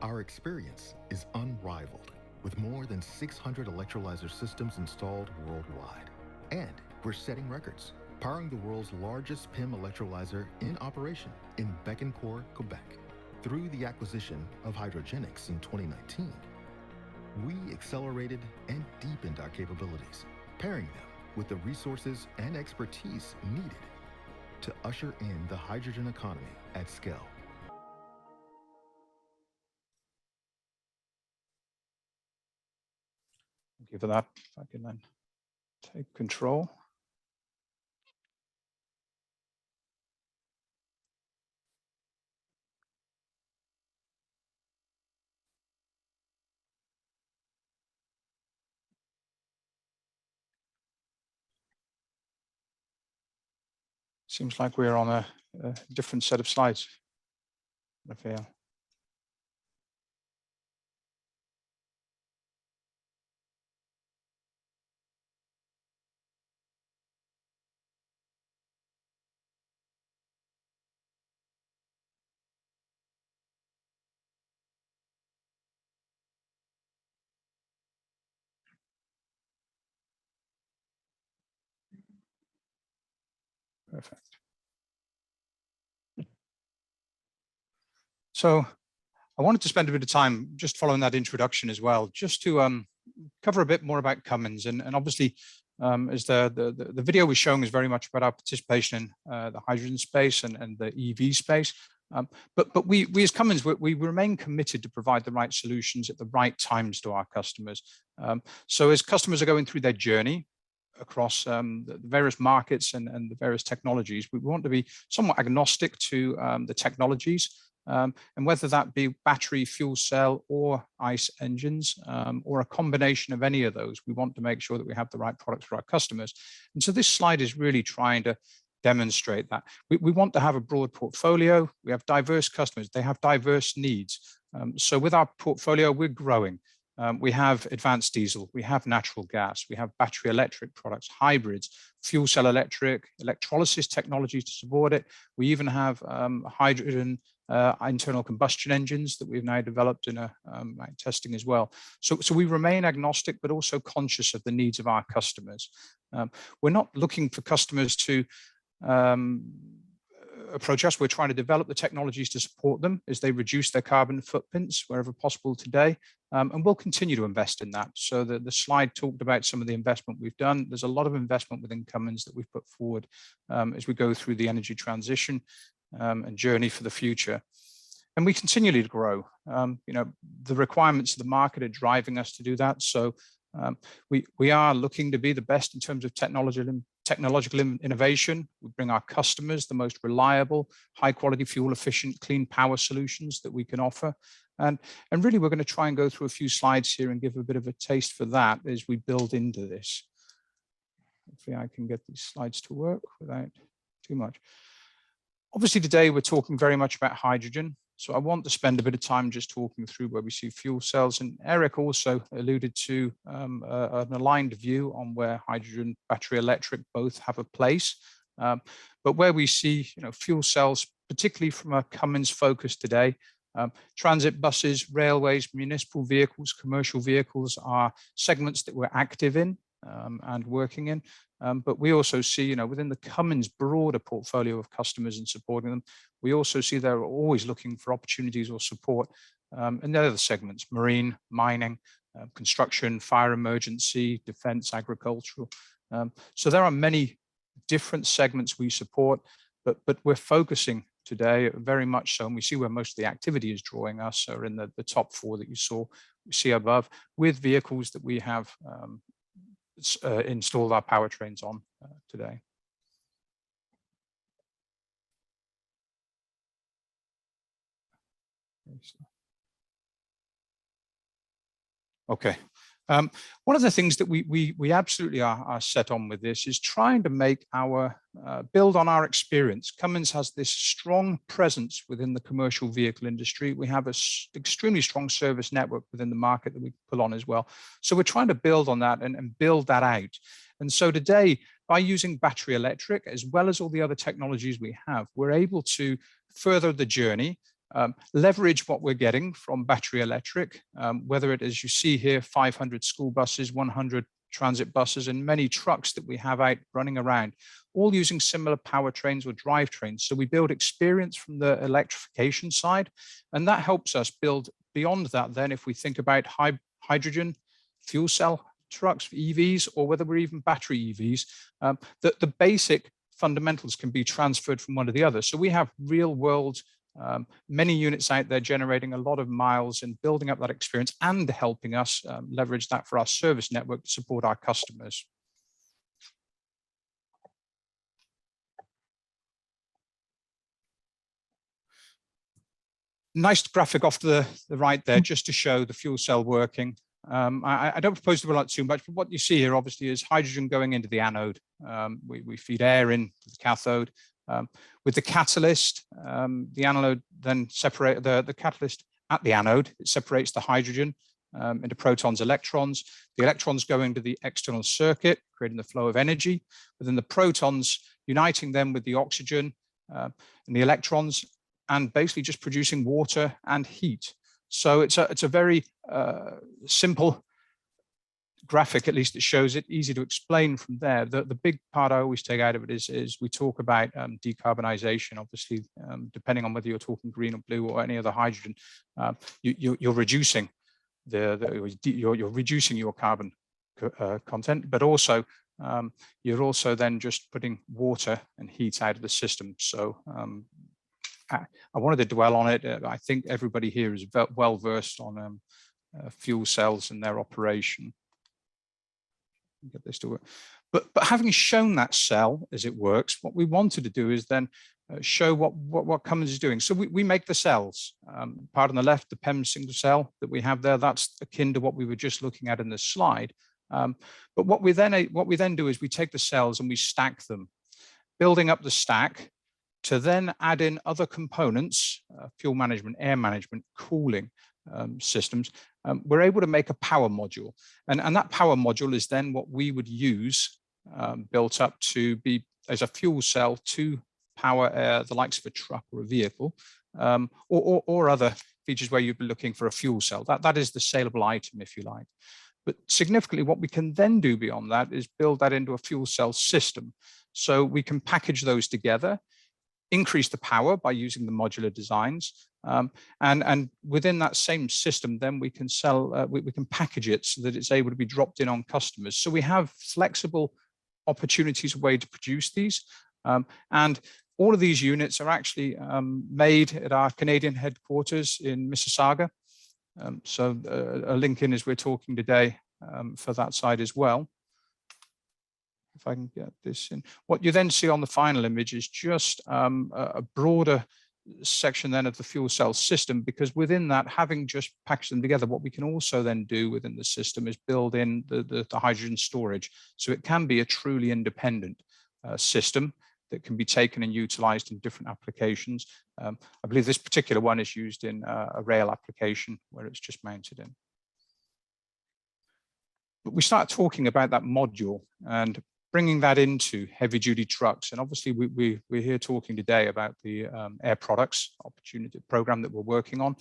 Our experience is unrivaled, with more than 600 electrolyzer systems installed worldwide. And we're setting records, powering the world's largest PEM electrolyzer in operation in Bécancour, Quebec. Through the acquisition of Hydrogenics in 2019, we accelerated and deepened our capabilities, pairing them with the resources and expertise needed to usher in the hydrogen economy at scale.
Thank you for that. If I can then take control. Seems like we're on a different set of slides. I feel. Perfect. So I wanted to spend a bit of time just following that introduction as well, just to cover a bit more about Cummins. And obviously, as the video was showing is very much about our participation in the hydrogen space and the EV space. But we as Cummins, we remain committed to provide the right solutions at the right times to our customers. So as customers are going through their journey across the various markets and the various technologies, we want to be somewhat agnostic to the technologies, And whether that be battery, fuel cell, or ICE engines, or a combination of any of those, we want to make sure that we have the right products for our customers. And so this slide is really trying to demonstrate that. We want to have a broad portfolio. We have diverse customers. They have diverse needs. So with our portfolio, we're growing. We have advanced diesel, we have natural gas, we have battery electric products, hybrids, fuel cell electric, electrolysis technologies to support it. We even have hydrogen internal combustion engines that we've now developed in testing as well. So we remain agnostic, but also conscious of the needs of our customers. We're not looking for customers to approach us. We're trying to develop the technologies to support them as they reduce their carbon footprints wherever possible today. And we'll continue to invest in that. So the slide talked about some of the investment we've done. There's a lot of investment within Cummins that we've put forward as we go through the energy transition and journey for the future. And we continually to grow. The requirements of the market are driving us to do that. So we are looking to be the best in terms of technological innovation. We bring our customers the most reliable, high quality, fuel efficient, clean power solutions that we can offer. And really, we're going to try and go through a few slides here and give a bit of a taste for that as we build into this. Hopefully I can get these slides to work without too much. Obviously, today we're talking very much about hydrogen. So I want to spend a bit of time just talking through where we see fuel cells. And Eric also alluded to an aligned view on where hydrogen, battery electric both have a place. But where we see fuel cells, particularly from a Cummins focus today, transit buses, railways, municipal vehicles, commercial vehicles are segments that we're active in and working in. But we also see, within the Cummins broader portfolio of customers and supporting them, we also see they're always looking for opportunities or support in the other segments: marine, mining, construction, fire emergency, defense, agricultural. So there are many different segments we support, but we're focusing today very much so, and we see where most of the activity is drawing us are in the top four that you see above, with vehicles that we have installed our powertrains on today. Okay. One of the things that we absolutely are set on with this is trying to make our build on our experience. Cummins has this strong presence within the commercial vehicle industry. We have an extremely strong service network within the market that we pull on as well. So we're trying to build on that and build that out. And so today, by using battery electric, as well as all the other technologies we have, we're able to further the journey, leverage what we're getting from battery electric, whether it is, you see here, 500 school buses, 100 transit buses, and many trucks that we have out running around, all using similar powertrains or drivetrains. So we build experience from the electrification side, and that helps us build beyond that. Then if we think about hydrogen, fuel cell trucks, EVs, or whether we're even battery EVs, the basic fundamentals can be transferred from one to the other. So we have real world many units out there generating a lot of miles and building up that experience and helping us leverage that for our service network to support our customers. Nice graphic off to the right there, just to show the fuel cell working. I don't propose to go on too much, but what you see here obviously is hydrogen going into the anode. We feed air into the cathode. With the catalyst, the anode then separate the catalyst at the anode. It separates the hydrogen into protons, electrons. The electrons go into the external circuit, creating the flow of energy. But then the protons uniting them with the oxygen and the electrons, and basically just producing water and heat. So it's a very simple graphic, at least it shows it, easy to explain from there. The big part I always take out of it is we talk about decarbonization. Obviously, depending on whether you're talking green or blue or any other hydrogen, you're reducing you're reducing your carbon content, but also you're also then just putting water and heat out of the system. So I wanted to dwell on it. I think everybody here is well versed on fuel cells and their operation. Get this to work. But having shown that cell as it works, what we wanted to do is then show what Cummins is doing. So we make the cells. Part on the left, the PEM single cell that we have there, that's akin to what we were just looking at in this slide. But what we then do is we take the cells and we stack them, building up the stack to then add in other components, fuel management, air management, cooling systems. We're able to make a power module. And that power module is then what we would use built up to be as a fuel cell to power the likes of a truck or a vehicle, or other features where you'd be looking for a fuel cell. That is the saleable item, if you like. But significantly, what we can then do beyond that is build that into a fuel cell system. So we can package those together, increase the power by using the modular designs, and within that same system, then we can sell, we can package it so that it's able to be dropped in on customers. So we have flexible opportunities, a way to produce these, and all of these units are actually made at our Canadian headquarters in Mississauga. So a link in as we're talking today for that side as well. If I can get this in. What you then see on the final image is just a broader section then of the fuel cell system, because within that, having just packaged them together, what we can also then do within the system is build in the hydrogen storage. So it can be a truly independent system that can be taken and utilized in different applications. I believe this particular one is used in a rail application where it's just mounted in. But we start talking about that module and bringing that into heavy duty trucks. And obviously we're here talking today about the AirProducts opportunity program that we're working on.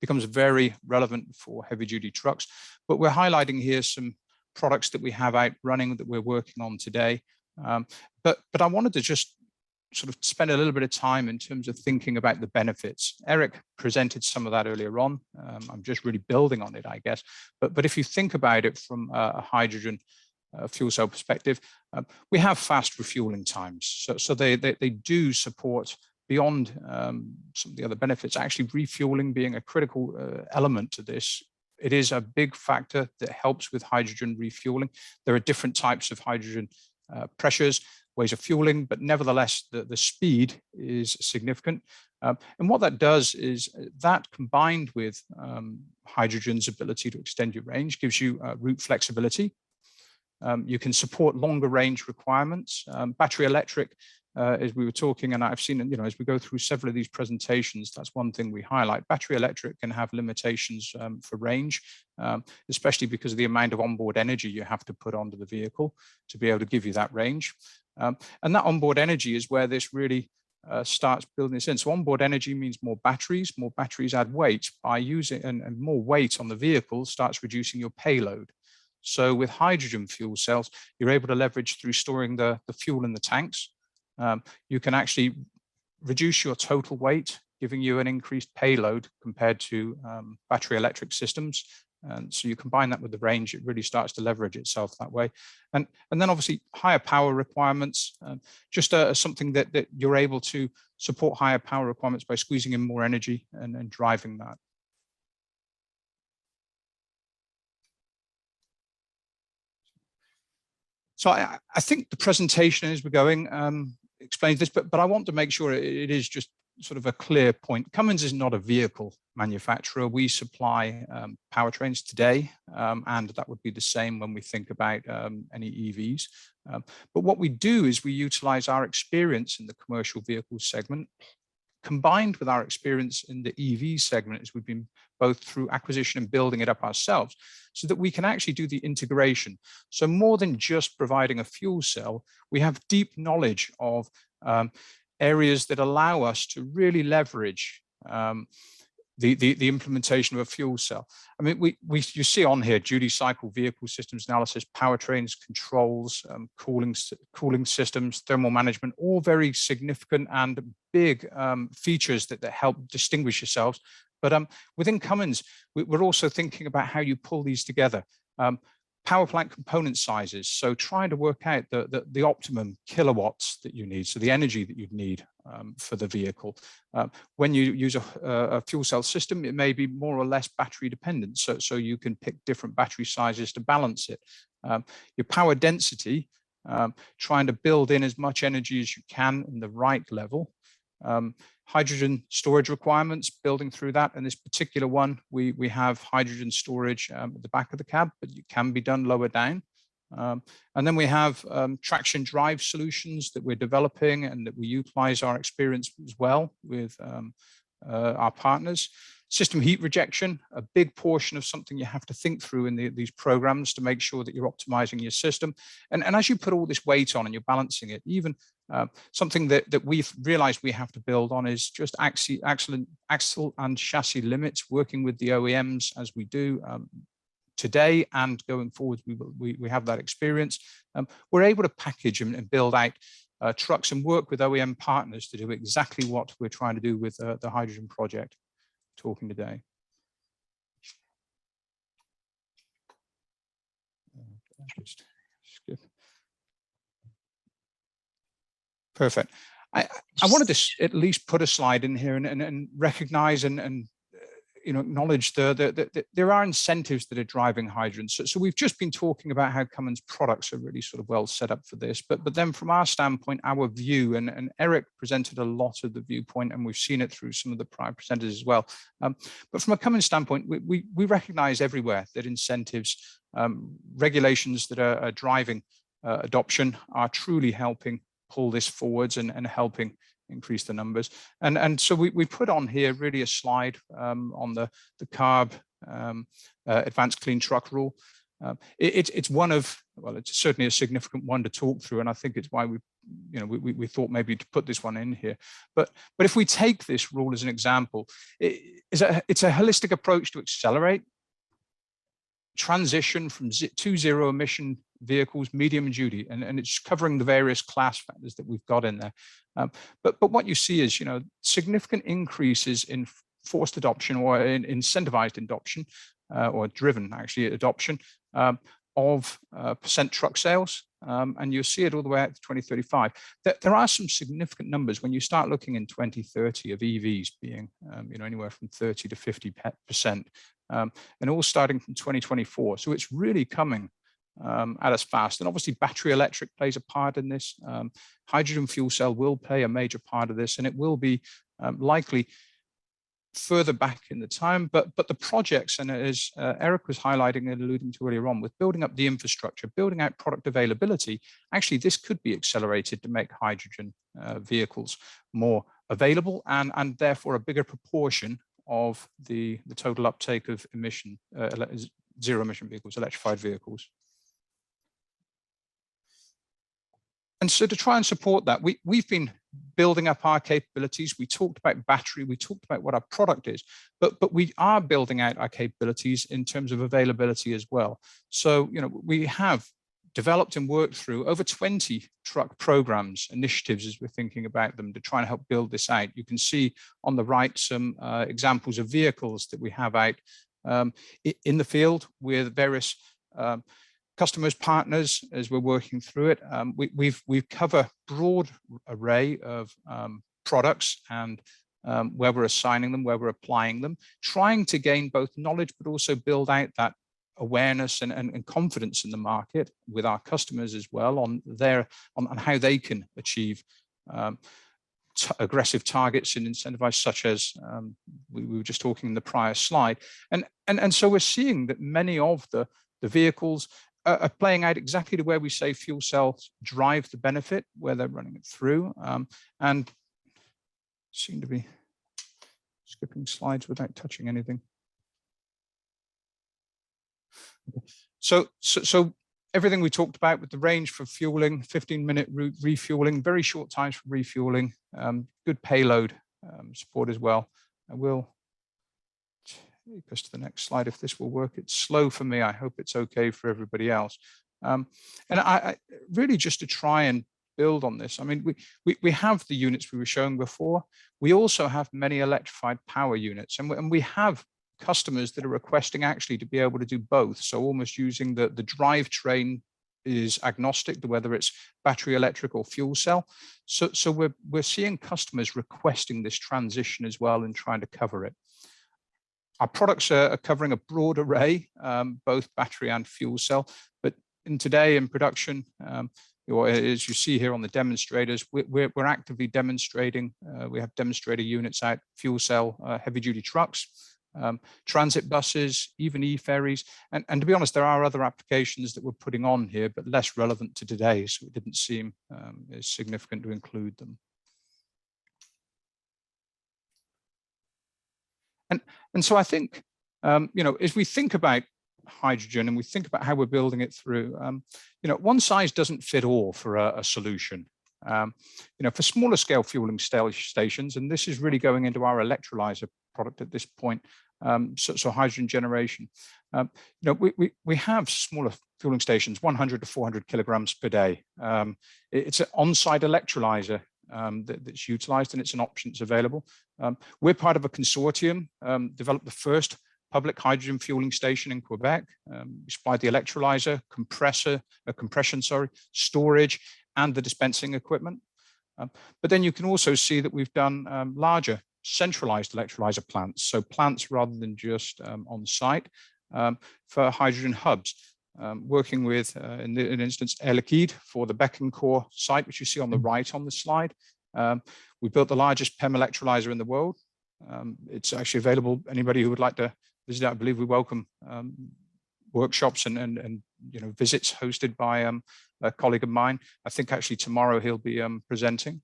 Becomes very relevant for heavy duty trucks, but we're highlighting here some products that we have out running that we're working on today. But I wanted to just sort of spend a little bit of time in terms of thinking about the benefits. Eric presented some of that earlier on. I'm just really building on it, I guess. But if you think about it from a hydrogen fuel cell perspective, we have fast refueling times. So they do support, beyond some of the other benefits, actually refueling being a critical element to this. It is a big factor that helps with hydrogen refueling. There are different types of hydrogen pressures, ways of fueling, but nevertheless, the speed is significant. And what that does is that, combined with hydrogen's ability to extend your range, gives you route flexibility. You can support longer range requirements. Battery electric, as we were talking, and I've seen, as we go through several of these presentations, that's one thing we highlight. Battery electric can have limitations for range, especially because of the amount of onboard energy you have to put onto the vehicle to be able to give you that range. And that onboard energy is where this really starts building this in. So onboard energy means more batteries add weight. By using and more weight on the vehicle starts reducing your payload. So with hydrogen fuel cells, you're able to leverage through storing the fuel in the tanks. You can actually reduce your total weight, giving you an increased payload compared to battery electric systems. And so you combine that with the range, it really starts to leverage itself that way. And then obviously higher power requirements, just something that you're able to support higher power requirements by squeezing in more energy and driving that. So I think the presentation as we're going explains this, but I want to make sure it is just sort of a clear point. Cummins is not a vehicle manufacturer. We supply powertrains today, and that would be the same when we think about any EVs. But what we do is we utilize our experience in the commercial vehicle segment, combined with our experience in the EV segment, as we've been both through acquisition and building it up ourselves, so that we can actually do the integration. So more than just providing a fuel cell, we have deep knowledge of areas that allow us to really leverage the implementation of a fuel cell. I mean, you see on here duty cycle vehicle systems analysis, powertrains, controls, cooling systems, thermal management, all very significant and big features that help distinguish yourselves. But within Cummins, we're also thinking about how you pull these together. Power plant component sizes, so trying to work out the optimum kilowatts that you need, so the energy that you'd need for the vehicle. When you use a fuel cell system, it may be more or less battery dependent, so you can pick different battery sizes to balance it. Your power density, trying to build in as much energy as you can in the right level. Hydrogen storage requirements, building through that. And this particular one, we have hydrogen storage at the back of the cab, but it can be done lower down. And then we have traction drive solutions that we're developing and that we utilize our experience as well with our partners. System heat rejection, a big portion of something you have to think through in these programs to make sure that you're optimizing your system. And as you put all this weight on and you're balancing it, even something that we've realized we have to build on is just axle and chassis limits, working with the OEMs as we do today and going forward. We have that experience. We're able to package and build out trucks and work with OEM partners to do exactly what we're trying to do with the hydrogen project talking today. Just skip. Perfect. I wanted to at least put a slide in here and recognize and acknowledge that there are incentives that are driving hydrogen. So we've just been talking about how Cummins products are really sort of well set up for this, but then from our standpoint, our view, and Eric presented a lot of the viewpoint, and we've seen it through some of the prior presenters as well. But from a Cummins standpoint, we recognize everywhere that incentives, regulations that are driving adoption are truly helping pull this forwards and helping increase the numbers. And so we put on here really a slide on the CARB advanced clean truck rule. It's one of, well, it's certainly a significant one to talk through, and I think it's why we thought maybe to put this one in here. But if we take this rule as an example, it's a holistic approach to accelerate transition from to zero emission vehicles, medium and duty, and it's covering the various class factors that we've got in there. But what you see is, significant increases in forced adoption or in incentivized adoption, or driven actually adoption of percent truck sales. And you'll see it all the way out to 2035. There are some significant numbers when you start looking in 2030 of EVs being, anywhere from 30 to 50%, and all starting from 2024. So it's really coming at us fast. And obviously battery electric plays a part in this. Hydrogen fuel cell will play a major part of this, and it will be likely further back in the time, but the projects, and as Eric was highlighting and alluding to earlier on, with building up the infrastructure, building out product availability, actually this could be accelerated to make hydrogen vehicles more available and therefore a bigger proportion of the total uptake of zero emission vehicles, electrified vehicles. And so to try and support that, we've been building up our capabilities. We talked about battery, we talked about what our product is, but we are building out our capabilities in terms of availability as well. So, we have developed and worked through over 20 truck programs, initiatives as we're thinking about them to try and help build this out. You can see on the right some examples of vehicles that we have out in the field with various customers, partners, as we're working through it. We've covered a broad array of products and where we're assigning them, where we're applying them, trying to gain both knowledge, but also build out that awareness and confidence in the market with our customers as well on how they can achieve aggressive targets and incentivize, such as we were just talking in the prior slide. And so we're seeing that many of the vehicles are playing out exactly to where we say fuel cells drive the benefit, where they're running it through, and seem to be skipping slides without touching anything. So everything we talked about with the range for fueling, 15-minute refueling, very short times for refueling, good payload support as well. I will take us to the next slide if this will work. It's slow for me. I hope it's okay for everybody else. And I really, just to try and build on this, I mean, we have the units we were showing before. We also have many electrified power units, and we have customers that are requesting actually to be able to do both. So almost using the drivetrain is agnostic to whether it's battery electric or fuel cell. So we're seeing customers requesting this transition as well and trying to cover it. Our products are covering a broad array, both battery and fuel cell, but today in production, or as you see here on the demonstrators, we're actively demonstrating. We have demonstrator units out, fuel cell, heavy duty trucks, transit buses, even e-ferries. And to be honest, there are other applications that we're putting on here, but less relevant to today. So it didn't seem as significant to include them. And so I think, as we think about hydrogen and we think about how we're building it through, one size doesn't fit all for a solution. For smaller scale fueling stations, and this is really going into our electrolyzer product at this point, so hydrogen generation. We have smaller fueling stations, 100 to 400 kilograms per day. It's an on-site electrolyzer that's utilized, and it's an option that's available. We're part of a consortium, developed the first public hydrogen fueling station in Quebec. We supplied the electrolyzer, compression, storage, and the dispensing equipment. But then you can also see that we've done larger centralized electrolyzer plants, so plants rather than just on site for hydrogen hubs. Working with, in an instance, Air Liquide for the Bécancour site, which you see on the right on the slide. We built the largest PEM electrolyzer in the world. It's actually available. Anybody who would like to visit, I believe we welcome workshops and visits hosted by a colleague of mine. I think actually tomorrow he'll be presenting,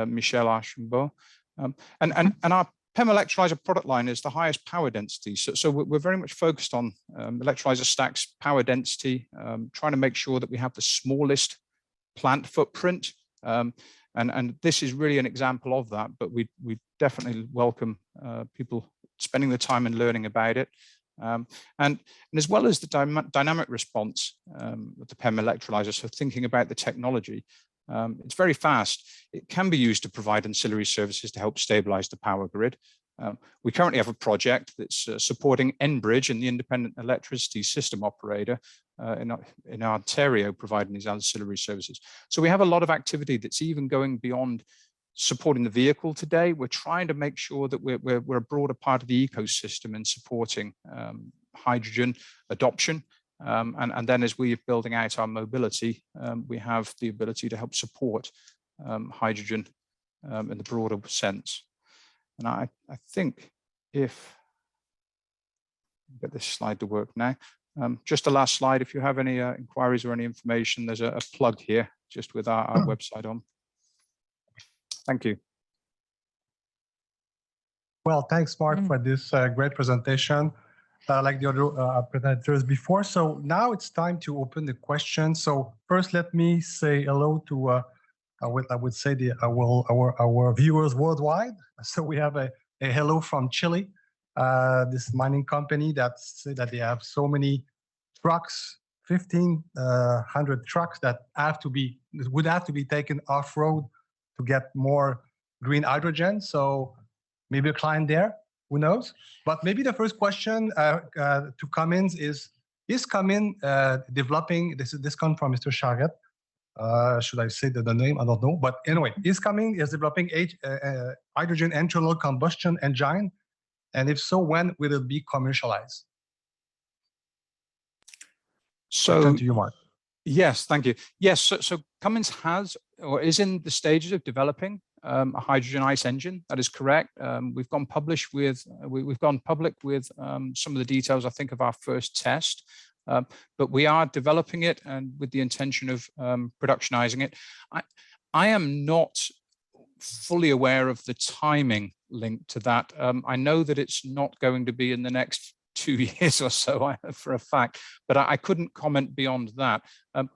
Michel Archambault. And our PEM electrolyzer product line is the highest power density. So we're very much focused on electrolyzer stacks, power density, trying to make sure that we have the smallest plant footprint. And this is really an example of that, but we definitely welcome people spending the time and learning about it. And as well as the dynamic response with the PEM electrolyzer, so thinking about the technology, it's very fast. It can be used to provide ancillary services to help stabilize the power grid. We currently have a project that's supporting Enbridge and the independent electricity system operator in Ontario, providing these ancillary services. So we have a lot of activity that's even going beyond supporting the vehicle today. We're trying to make sure that we're a broader part of the ecosystem in supporting hydrogen adoption. And then as we're building out our mobility, we have the ability to help support hydrogen in the broader sense. And I think if get this slide to work now, just the last slide, if you have any inquiries or any information, there's a plug here just with our website on. Thank you.
Well, thanks, Mark, for this great presentation. Like the other presenters before. So now it's time to open the questions. So first, let me say hello to, I would say our viewers worldwide. So we have a hello from Chile, this mining company that say that they have so many trucks, 1,500 trucks that would have to be taken off-road to get more green hydrogen. So maybe a client there. Who knows? But maybe the first question to Cummins is Cummins developing, this comes from Mr. Charette, should I say the name? I don't know. But anyway, Cummins developing hydrogen internal combustion engine? And if so, when will it be commercialized?
So,
to you, Mark.
Yes, thank you. Yes, so Cummins has or is in the stages of developing a hydrogen ICE engine. That is correct. We've gone public with some of the details, I think, of our first test. But we are developing it and with the intention of productionizing it. I am not fully aware of the timing linked to that. I know that it's not going to be in the next 2 years or so for a fact, but I couldn't comment beyond that.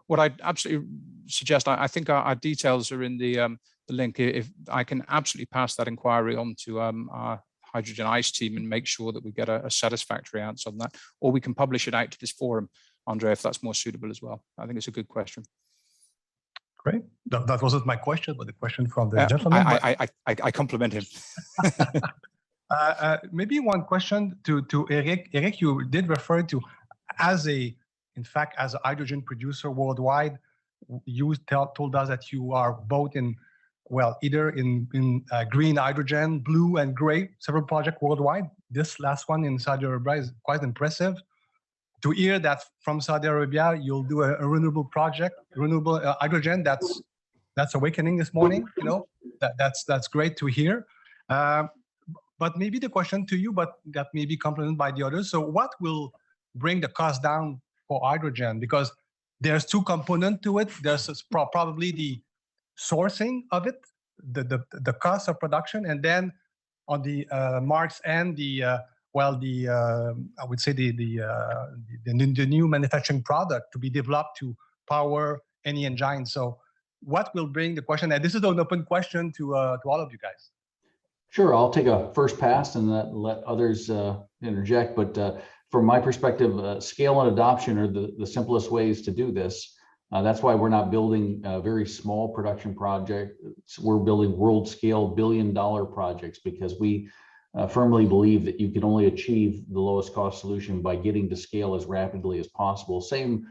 What I'd absolutely suggest, I think our details are in the link. If I can absolutely pass that inquiry on to our hydrogen ICE team and make sure that we get a satisfactory answer on that, or we can publish it out to this forum, André, if that's more suitable as well. I think it's a good question.
Great. That wasn't my question, but the question from the gentleman.
I compliment him.
Maybe one question to Eric. Eric, you did refer to as a hydrogen producer worldwide. You told us that you are both in, well, either in green hydrogen, blue and gray, several projects worldwide. This last one in Saudi Arabia is quite impressive. to hear that from Saudi Arabia, you'll do a renewable project, renewable hydrogen, that's awakening this morning. You know, that's great to hear. But maybe the question to you, but that may be complemented by the others. So what will bring the cost down for hydrogen? Because there's two components to it. There's probably the sourcing of it, the cost of production, and then on the Mark's end, I would say the new manufacturing product to be developed to power any engine. So what will bring the question? And this is an open question to all of you guys.
Sure, I'll take a first pass and let others interject. But from my perspective, scale and adoption are the simplest ways to do this. That's why we're not building very small production projects. We're building world-scale billion-dollar projects because we firmly believe that you can only achieve the lowest cost solution by getting to scale as rapidly as possible. Same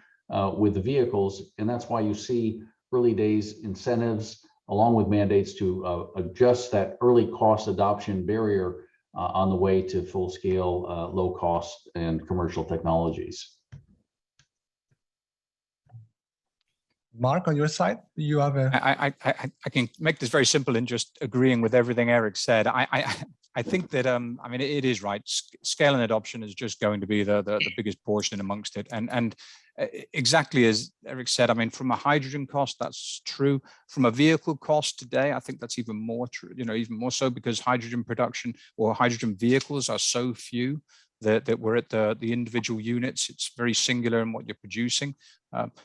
with the vehicles, and that's why you see early days incentives along with mandates to adjust that early cost adoption barrier on the way to full-scale, low-cost and commercial technologies.
Mark, on your side, you have a...
I can make this very simple in just agreeing with everything Eric said. I think that, I mean, it is right. Scale and adoption is just going to be the biggest portion amongst it. And exactly as Eric said, I mean, from a hydrogen cost, that's true. From a vehicle cost today, I think that's even more true, you know, even more so because hydrogen production or hydrogen vehicles are so few that we're at the individual units. It's very singular in what you're producing.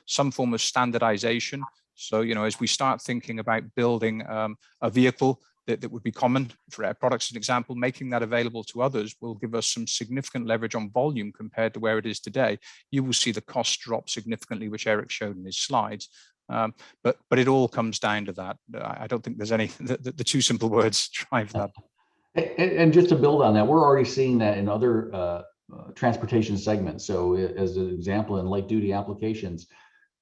Some form of standardization. So, you know, as we start thinking about building a vehicle that would be common for AirProducts, an example, making that available to others will give us some significant leverage on volume compared to where it is today. You will see the cost drop significantly, which Eric showed in his slides. But it all comes down to that. I don't think there's any, the two simple words drive that.
And just to build on that, we're already seeing that in other transportation segments. So as an example, in light duty applications,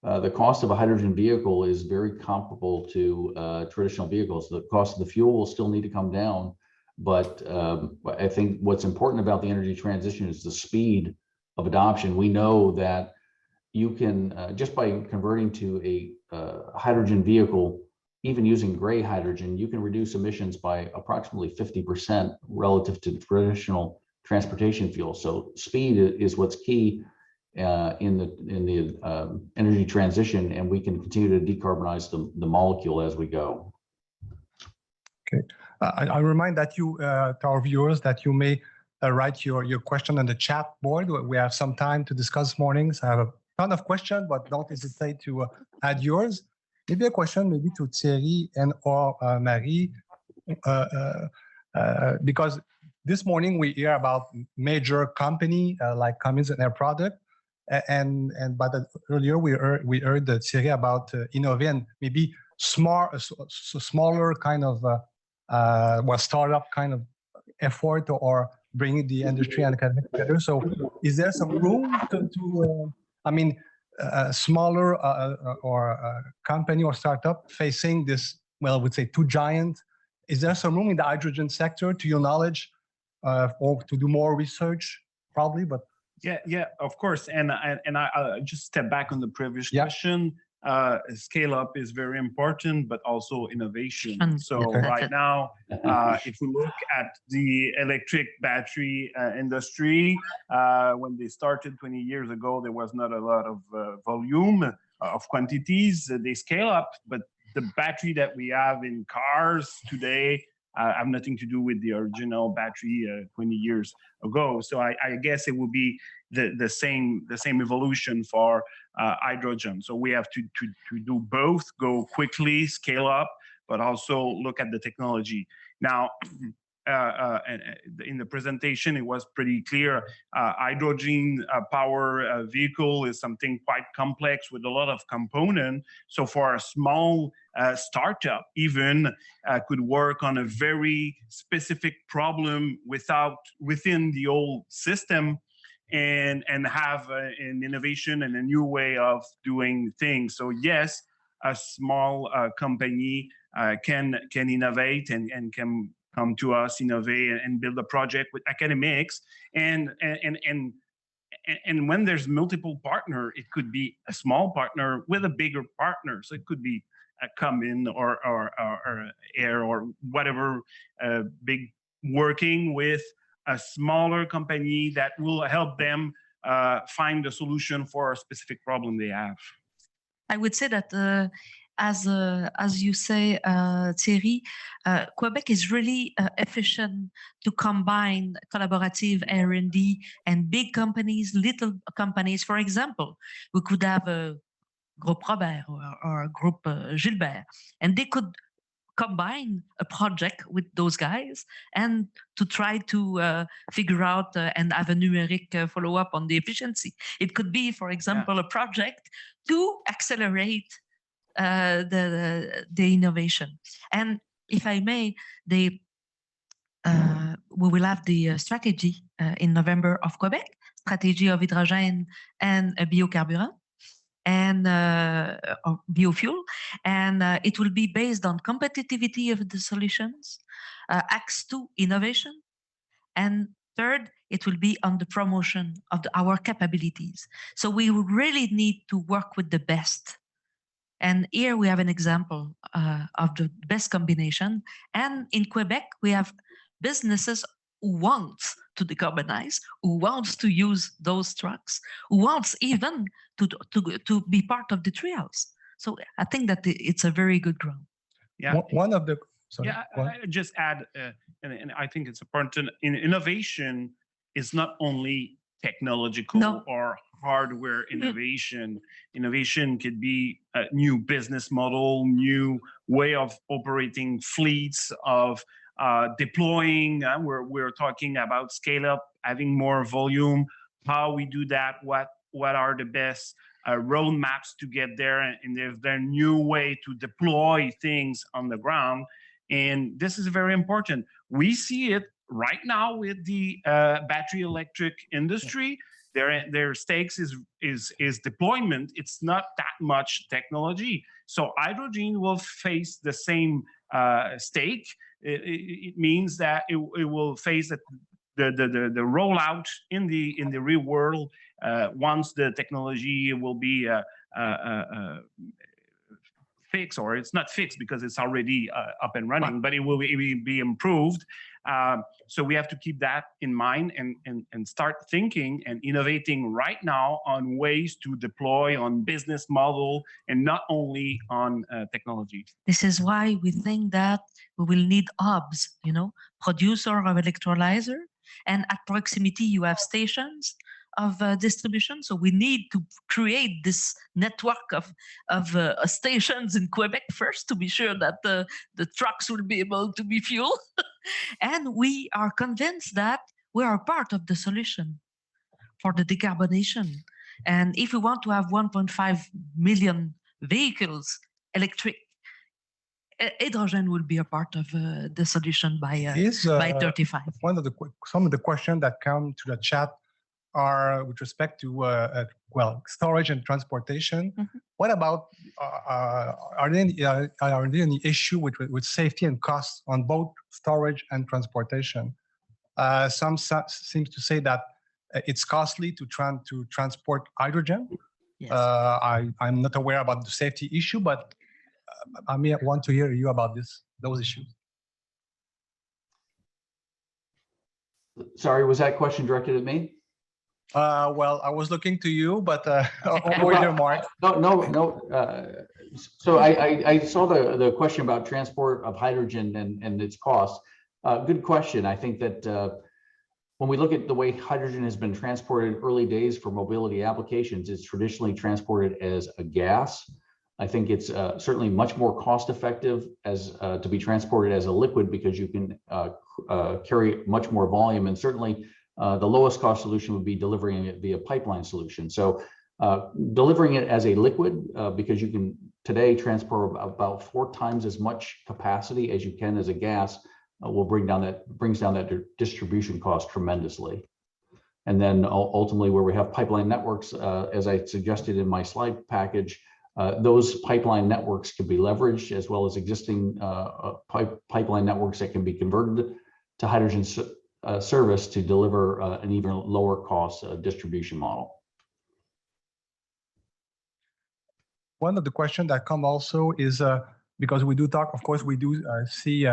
the cost of a hydrogen vehicle is very comparable to traditional vehicles. The cost of the fuel will still need to come down, but I think what's important about the energy transition is the speed of adoption. We know that you can, just by converting to a hydrogen vehicle, even using gray hydrogen, you can reduce emissions by approximately 50% relative to traditional transportation fuel. So speed is what's key in the energy transition, and we can continue to decarbonize the molecule as we go.
Okay, I remind that you to our viewers that you may write your question on the chat board. We have some time to discuss this morning. So I have a ton of questions, but don't hesitate to add yours. Maybe a question maybe to Thierry and or Marie, because this morning we hear about major company like Cummins and Air Products. But earlier we heard Thierry about InnovÉÉ and maybe smaller kind of startup kind of effort or bringing the industry and academic together. So is there some room to I mean, smaller or company or startup facing this, well, I would say two giant? Is there some room in the hydrogen sector, to your knowledge, or to do more research? Probably, but
yeah, of course. And I just step back on the previous question. Scale up is very important, but also innovation. So right now, if we look at the electric battery industry, when they started 20 years ago, there was not a lot of volume of quantities. They scale up, but the battery that we have in cars today have nothing to do with the original battery 20 years ago. So I guess it will be the same evolution for hydrogen. So we have to do both, go quickly, scale up, but also look at the technology. Now, in the presentation, it was pretty clear. Hydrogen power vehicle is something quite complex with a lot of components. So for a small startup, even could work on a very specific problem within the old system, and have an innovation and a new way of doing things. So yes, a small company can innovate and can come to us, InnovÉÉ, and build a project with academics and and when there's multiple partner, it could be a small partner with a bigger partner. So it could be a Cummins or Air or whatever, big, working with a smaller company that will help them find a solution for a specific problem they have.
I would say that as you say, Thierry, Quebec is really efficient to combine collaborative R&D and big companies, little companies. For example, we could have a Groupe Robert or a Groupe Gilbert, and they could combine a project with those guys and to try to figure out and have a numeric follow-up on the efficiency. It could be, for example, a project to accelerate the innovation. And if I may, we will have the strategy in November of Quebec, strategy of hydrogène and biocarburant and biofuel, and it will be based on competitivity of the solutions, Acts 2 innovation, and third, it will be on the promotion of our capabilities. So we really need to work with the best. And here we have an example of the best combination. And in Quebec, we have businesses who want to decarbonize, who wants to use those trucks, who wants even to be part of the trials. So I think that it's a very good ground.
Yeah.
One of the
I just add, and I think it's important. Innovation is not only technological or hardware innovation. Innovation could be a new business model, new way of operating fleets, of deploying. We're talking about scale up, having more volume, how we do that, what are the best roadmaps to get there, and there's a new way to deploy things on the ground. And this is very important. We see it right now with the battery electric industry. Their stakes is deployment. It's not that much technology. So hydrogen will face the same stake. It means that it will face the rollout in the real world once the technology will be fixed, or it's not fixed because it's already up and running, but it will be improved. So we have to keep that in mind and start thinking and innovating right now on ways to deploy on business model and not only on technology.
This is why we think that we will need hubs, producer of electrolyzer, and at proximity you have stations of distribution. So we need to create this network of stations in Quebec first to be sure that the trucks will be able to be fueled. And we are convinced that we are part of the solution for the decarbonation. And if we want to have 1.5 million vehicles electric, hydrogen will be a part of the solution by 35.
Some of the questions that come to the chat are with respect to storage and transportation. Mm-hmm. What about are there any issue with safety and costs on both storage and transportation? Some seems to say that it's costly to transport hydrogen. Yes. I'm not aware about the safety issue, but I may want to hear you about those issues.
Sorry, was that question directed at me?
Well, I was looking to you, but over here, Mark.
No. So I saw the question about transport of hydrogen and its cost. Good question. I think that when we look at the way hydrogen has been transported early days for mobility applications, it's traditionally transported as a gas. I think it's certainly much more cost effective to be transported as a liquid because you can carry much more volume, and certainly the lowest cost solution would be delivering it via pipeline solution. So delivering it as a liquid, because you can today transport about 4 times as much capacity as you can as a gas, brings down that distribution cost tremendously. And then ultimately where we have pipeline networks, as I suggested in my slide package, those pipeline networks can be leveraged as well as existing pipeline networks that can be converted to hydrogen service to deliver an even lower cost distribution model.
One of the questions that come also is because we do talk, of course, we do see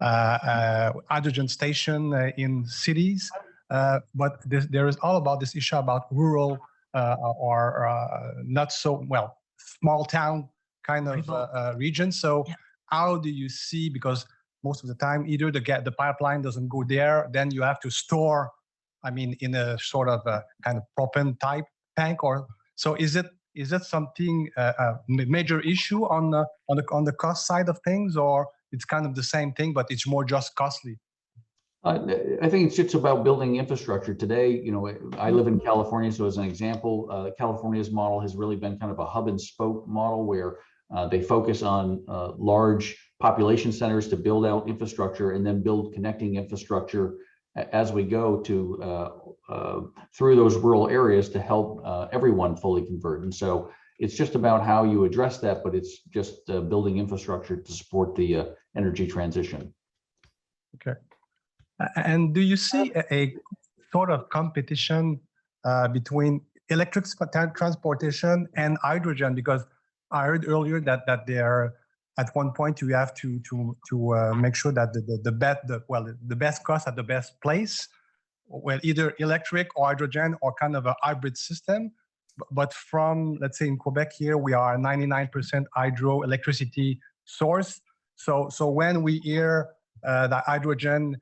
hydrogen station in cities, but there is all about this issue about rural or not so well small town kind of region. So how do you see, because most of the time either the pipeline doesn't go there, then you have to store, I mean, in a sort of a kind of propane type tank, or so is it something a major issue on the cost side of things, or it's kind of the same thing but it's more just costly?
I think it's just about building infrastructure today. You know, I live in California, so as an example, California's model has really been kind of a hub and spoke model where they focus on large population centers to build out infrastructure and then build connecting infrastructure as we go to through those rural areas to help everyone fully convert. And so it's just about how you address that, but it's just building infrastructure to support the energy transition.
Okay. And do you see a sort of competition between electric transportation and hydrogen? Because I heard earlier that there, at one point, you have to make sure that the best cost at the best place, well, either electric or hydrogen or kind of a hybrid system. But from, let's say in Quebec here, we are 99% hydroelectricity source. So when we hear that hydrogen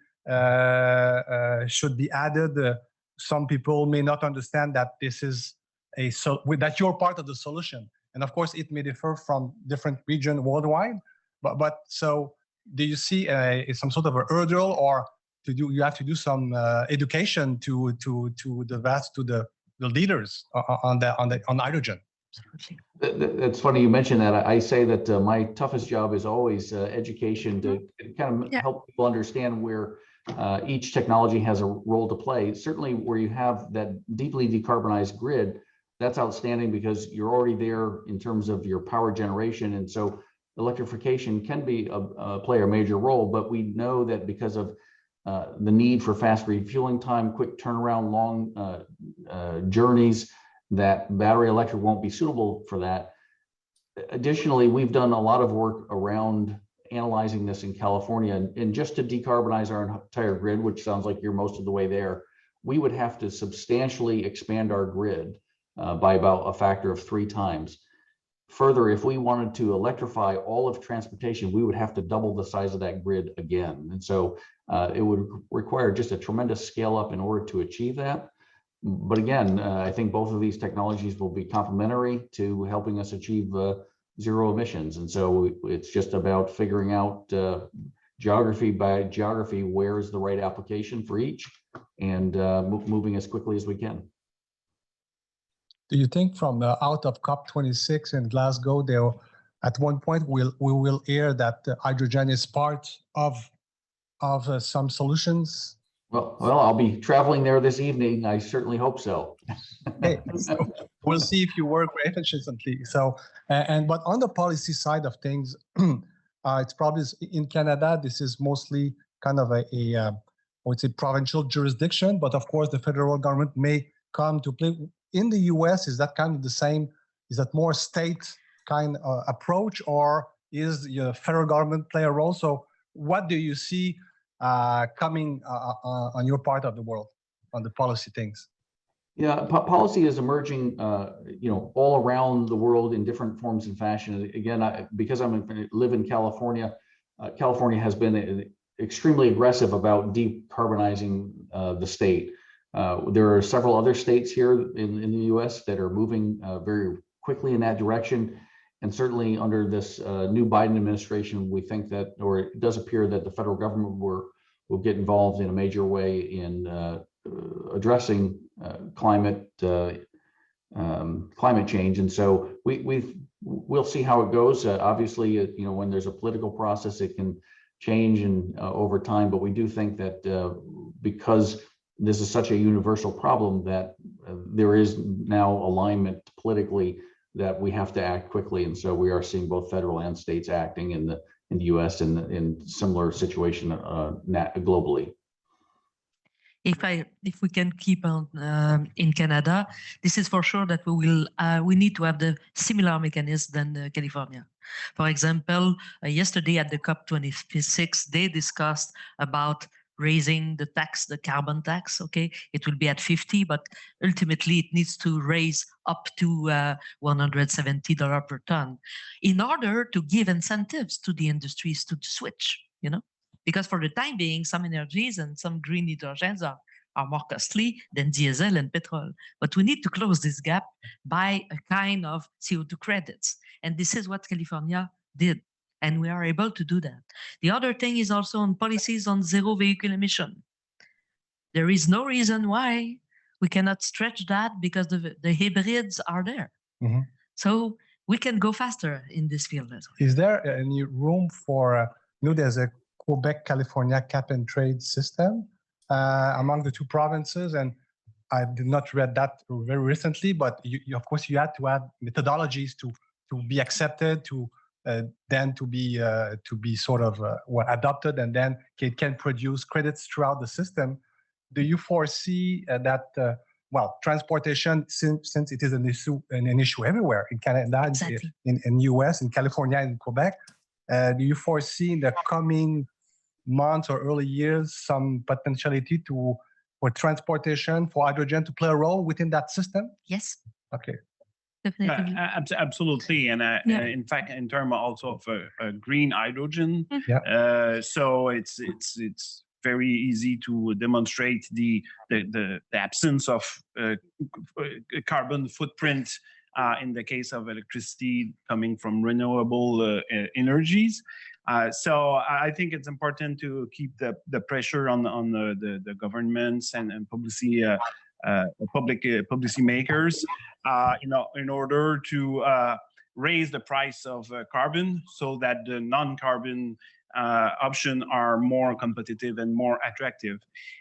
should be added, some people may not understand that this is that you're part of the solution. And of course, it may differ from different regions worldwide. But so, do you see some sort of a hurdle, or you have to do some education to the leaders on hydrogen?
Absolutely.
That's funny you mentioned that. I say that my toughest job is always education to kind of help people understand where each technology has a role to play. Certainly where you have that deeply decarbonized grid, that's outstanding because you're already there in terms of your power generation. And so electrification can be play a major role, but we know that because of the need for fast refueling time, quick turnaround, long journeys, that battery electric won't be suitable for that. Additionally, we've done a lot of work around analyzing this in California, and just to decarbonize our entire grid, which sounds like you're most of the way there, we would have to substantially expand our grid by about a factor of 3 times. Further, if we wanted to electrify all of transportation, we would have to double the size of that grid again. And so it would require just a tremendous scale up in order to achieve that. But again, I think both of these technologies will be complementary to helping us achieve zero emissions. And so it's just about figuring out geography by geography, where is the right application for each, and moving as quickly as we can.
Do you think from out of COP26 in Glasgow, there at one point we will hear that hydrogen is part of some solutions?
Well, I'll be traveling there this evening. I certainly hope so.
Okay, so we'll see if you work very efficiently. So, but on the policy side of things, it's probably in Canada. This is mostly kind of I would say provincial jurisdiction. But of course, the federal government may come to play. In the U.S., is that kind of the same? Is that more state kind of approach, or is the federal government play a role? So, what do you see coming on your part of the world on the policy things?
Yeah, policy is emerging, all around the world in different forms and fashion. Again, because I live in California, California has been extremely aggressive about decarbonizing the state. There are several other states here in the U.S. that are moving very quickly in that direction. And certainly under this new Biden administration, we think that, or it does appear that the federal government will get involved in a major way in addressing climate change. And so we'll see how it goes. Obviously, when there's a political process, it can change and over time. But we do think that because this is such a universal problem, that there is now alignment politically that we have to act quickly. And so we are seeing both federal and states acting in the U.S. in similar situation globally.
If we can keep on in Canada, this is for sure that we need to have the similar mechanism than California. For example, yesterday at the COP26, they discussed about raising the tax, the carbon tax. Okay, it will be at 50, but ultimately it needs to raise up to $170 per ton in order to give incentives to the industries to switch. You know. Because for the time being, some energies and some green hydrogens are more costly than diesel and petrol. But we need to close this gap by a kind of CO2 credits. And this is what California did. And we are able to do that. The other thing is also on policies on zero vehicle emission. There is no reason why we cannot stretch that because the hybrids are there. Mm-hmm. So we can go faster in this field as well.
Is there any room for, there's a Quebec, California cap and trade system among the two provinces, and I did not read that very recently. But of course, you had to have methodologies to be accepted, to then to be sort of adopted, and then it can produce credits throughout the system. Do you foresee that? Well, transportation, since it is an issue everywhere in Canada, exactly. in US, in California, in Quebec. Do you foresee in the coming months or early years some potentiality for transportation, for hydrogen to play a role within that system?
Yes.
Okay.
Definitely.
Absolutely, and in fact, in terms also of green hydrogen, so it's very easy to demonstrate the absence of carbon footprint in the case of electricity coming from renewable energies. So I think it's important to keep the pressure on the governments and public policymakers, in order to raise the price of carbon so that the non-carbon options are more competitive and more attractive.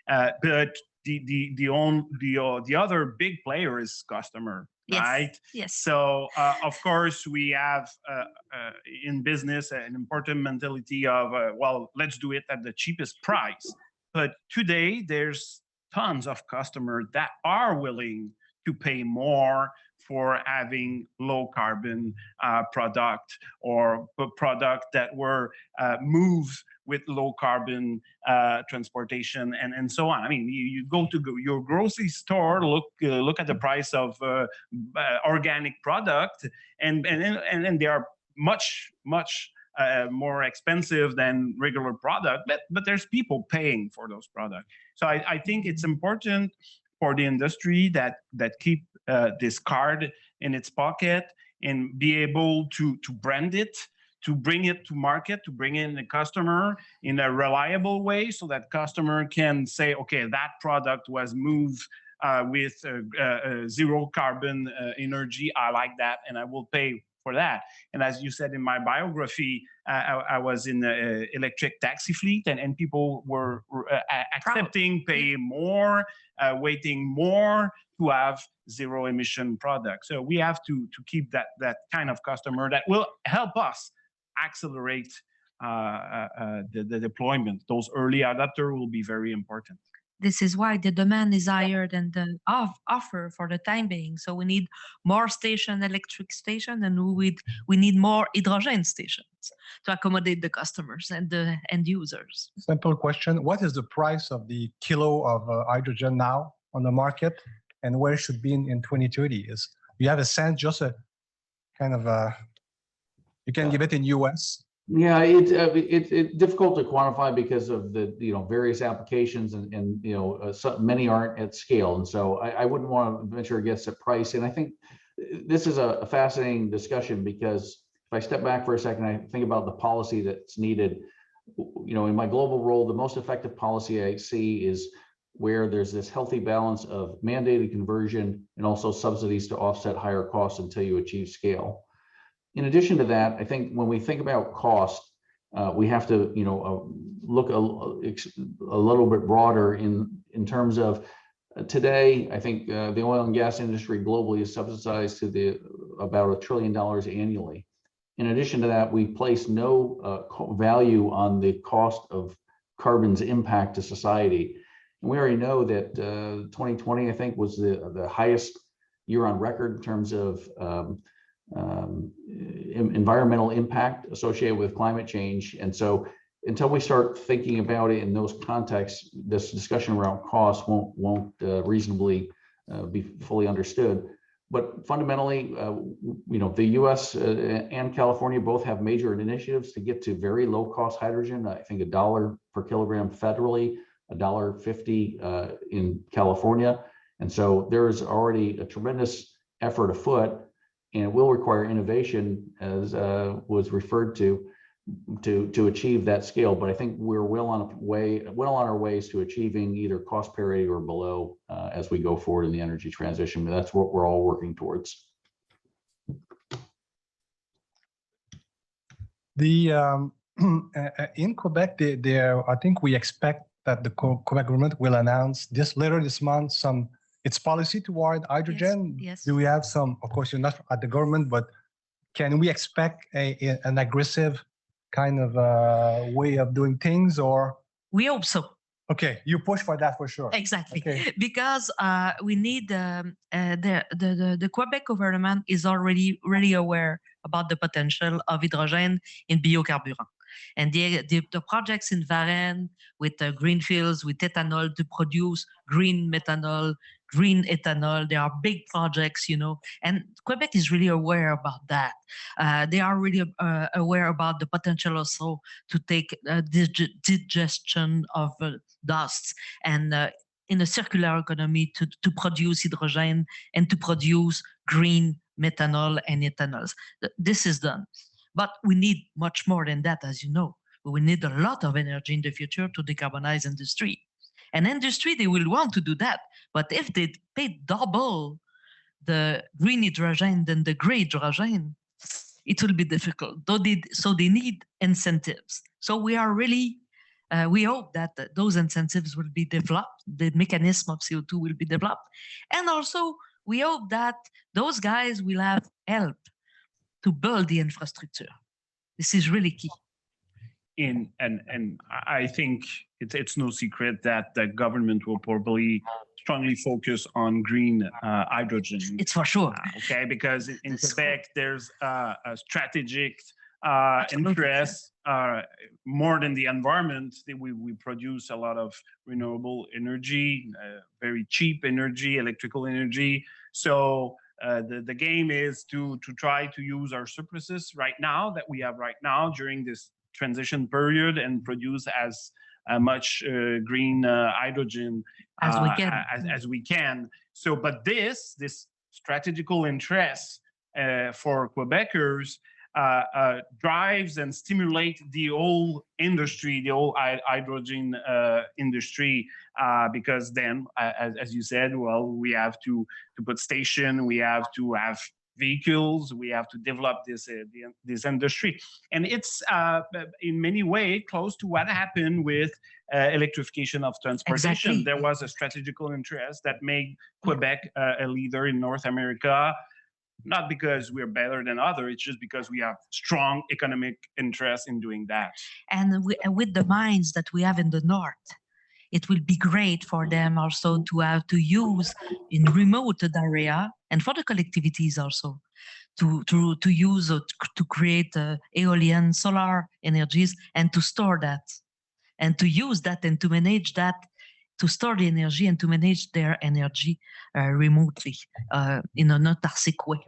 But the other big player is customer.
Yes.
Right?
Yes.
So, of course, we have in business an important mentality of, well, let's do it at the cheapest price. But today, there's tons of customers that are willing to pay more for having low carbon product or product that were moved with low carbon transportation and so on. I mean, you go to your grocery store, look at the price of organic product, and they are much more expensive than regular product, but there's people paying for those products. So I think it's important for the industry that keep this card in its pocket and be able to brand it, to bring it to market, to bring in the customer in a reliable way so that customer can say, okay, that product was moved with zero carbon energy. I like that, and I will pay for that. And as you said in my biography, I was in the electric taxi fleet, and people were accepting paying more, waiting more to have zero emission products. So we have to keep that kind of customer that will help us accelerate the deployment. Those early adopters will be very important.
This is why the demand is higher than the offer for the time being. So we need more electric station, and we need more hydrogen stations to accommodate the customers and the end users.
Simple question. What is the price of the kilo of hydrogen now on the market, and where it should be in 2030? Do you have a sense, just a kind of you can give it in US?
Yeah, it's difficult to quantify because of the various applications and so many aren't at scale, and so I wouldn't want to venture a guess at price. And I think this is a fascinating discussion because if I step back for a second, I think about the policy that's needed. In my global role, the most effective policy I see is where there's this healthy balance of mandated conversion and also subsidies to offset higher costs until you achieve scale. In addition to that, I think when we think about cost, we have to, look a little bit broader in terms of today. I think the oil and gas industry globally is subsidized to about $1 trillion annually. In addition to that, we place no value on the cost of carbon's impact to society. We already know that 2020, I think, was the highest year on record in terms of environmental impact associated with climate change. And so until we start thinking about it in those contexts, this discussion around cost won't reasonably be fully understood. But fundamentally, the U.S. And California both have major initiatives to get to very low cost hydrogen. I think $1 per kilogram federally, $1.50 in California. And so there is already a tremendous effort afoot, and it will require innovation, as was referred to achieve that scale. But I think we're well on our ways to achieving either cost parity or below as we go forward in the energy transition. But that's what we're all working towards.
In Quebec, I think we expect that the Quebec government will announce later this month its policy toward hydrogen.
Yes.
Do we have some? Of course, you're not at the government, but can we expect an aggressive kind of way of doing things, or?
We hope so.
Okay, you push for that for sure.
Exactly,
okay.
Because we need the Quebec government is already really aware about the potential of hydrogen in biocarburant, and the projects in Varennes with greenfields with ethanol to produce green methanol, green ethanol. They are big projects, and Quebec is really aware about that. They are really aware about the potential also to take digestion of dusts and in a circular economy to produce hydrogen and to produce green methanol and ethanols. This is done. But we need much more than that, as you know. We need a lot of energy in the future to decarbonize industry. And industry, they will want to do that. But if they pay double the green hydrogen than the gray hydrogen, it will be difficult. So they need incentives. So we are really, we hope that those incentives will be developed, the mechanism of CO2 will be developed. And also, we hope that those guys will have help to build the infrastructure. This is really key.
And I think it's no secret that the government will probably strongly focus on green hydrogen.
It's for sure.
Okay, because in Quebec, there's a strategic interest more than the environment. We produce a lot of renewable energy, very cheap energy, electrical energy. So the game is to try to use our surpluses that we have right now during this transition period and produce as much green hydrogen as we can. So, but this strategical interest for Quebecers drives and stimulates the whole industry, the whole hydrogen industry, because then, as you said, well, we have to put station, we have to have vehicles, we have to develop this industry. And it's in many ways close to what happened with electrification of transportation.
Exactly.
There was a strategical interest that made Quebec a leader in North America, not because we're better than others, it's just because we have strong economic interest in doing that.
And with the mines that we have in the north, it will be great for them also to have to use in remote area and for the collectivities also to use to create aeolian, solar energies and to store that and to use that and to manage that, to store the energy and to manage their energy remotely in an autarcic way.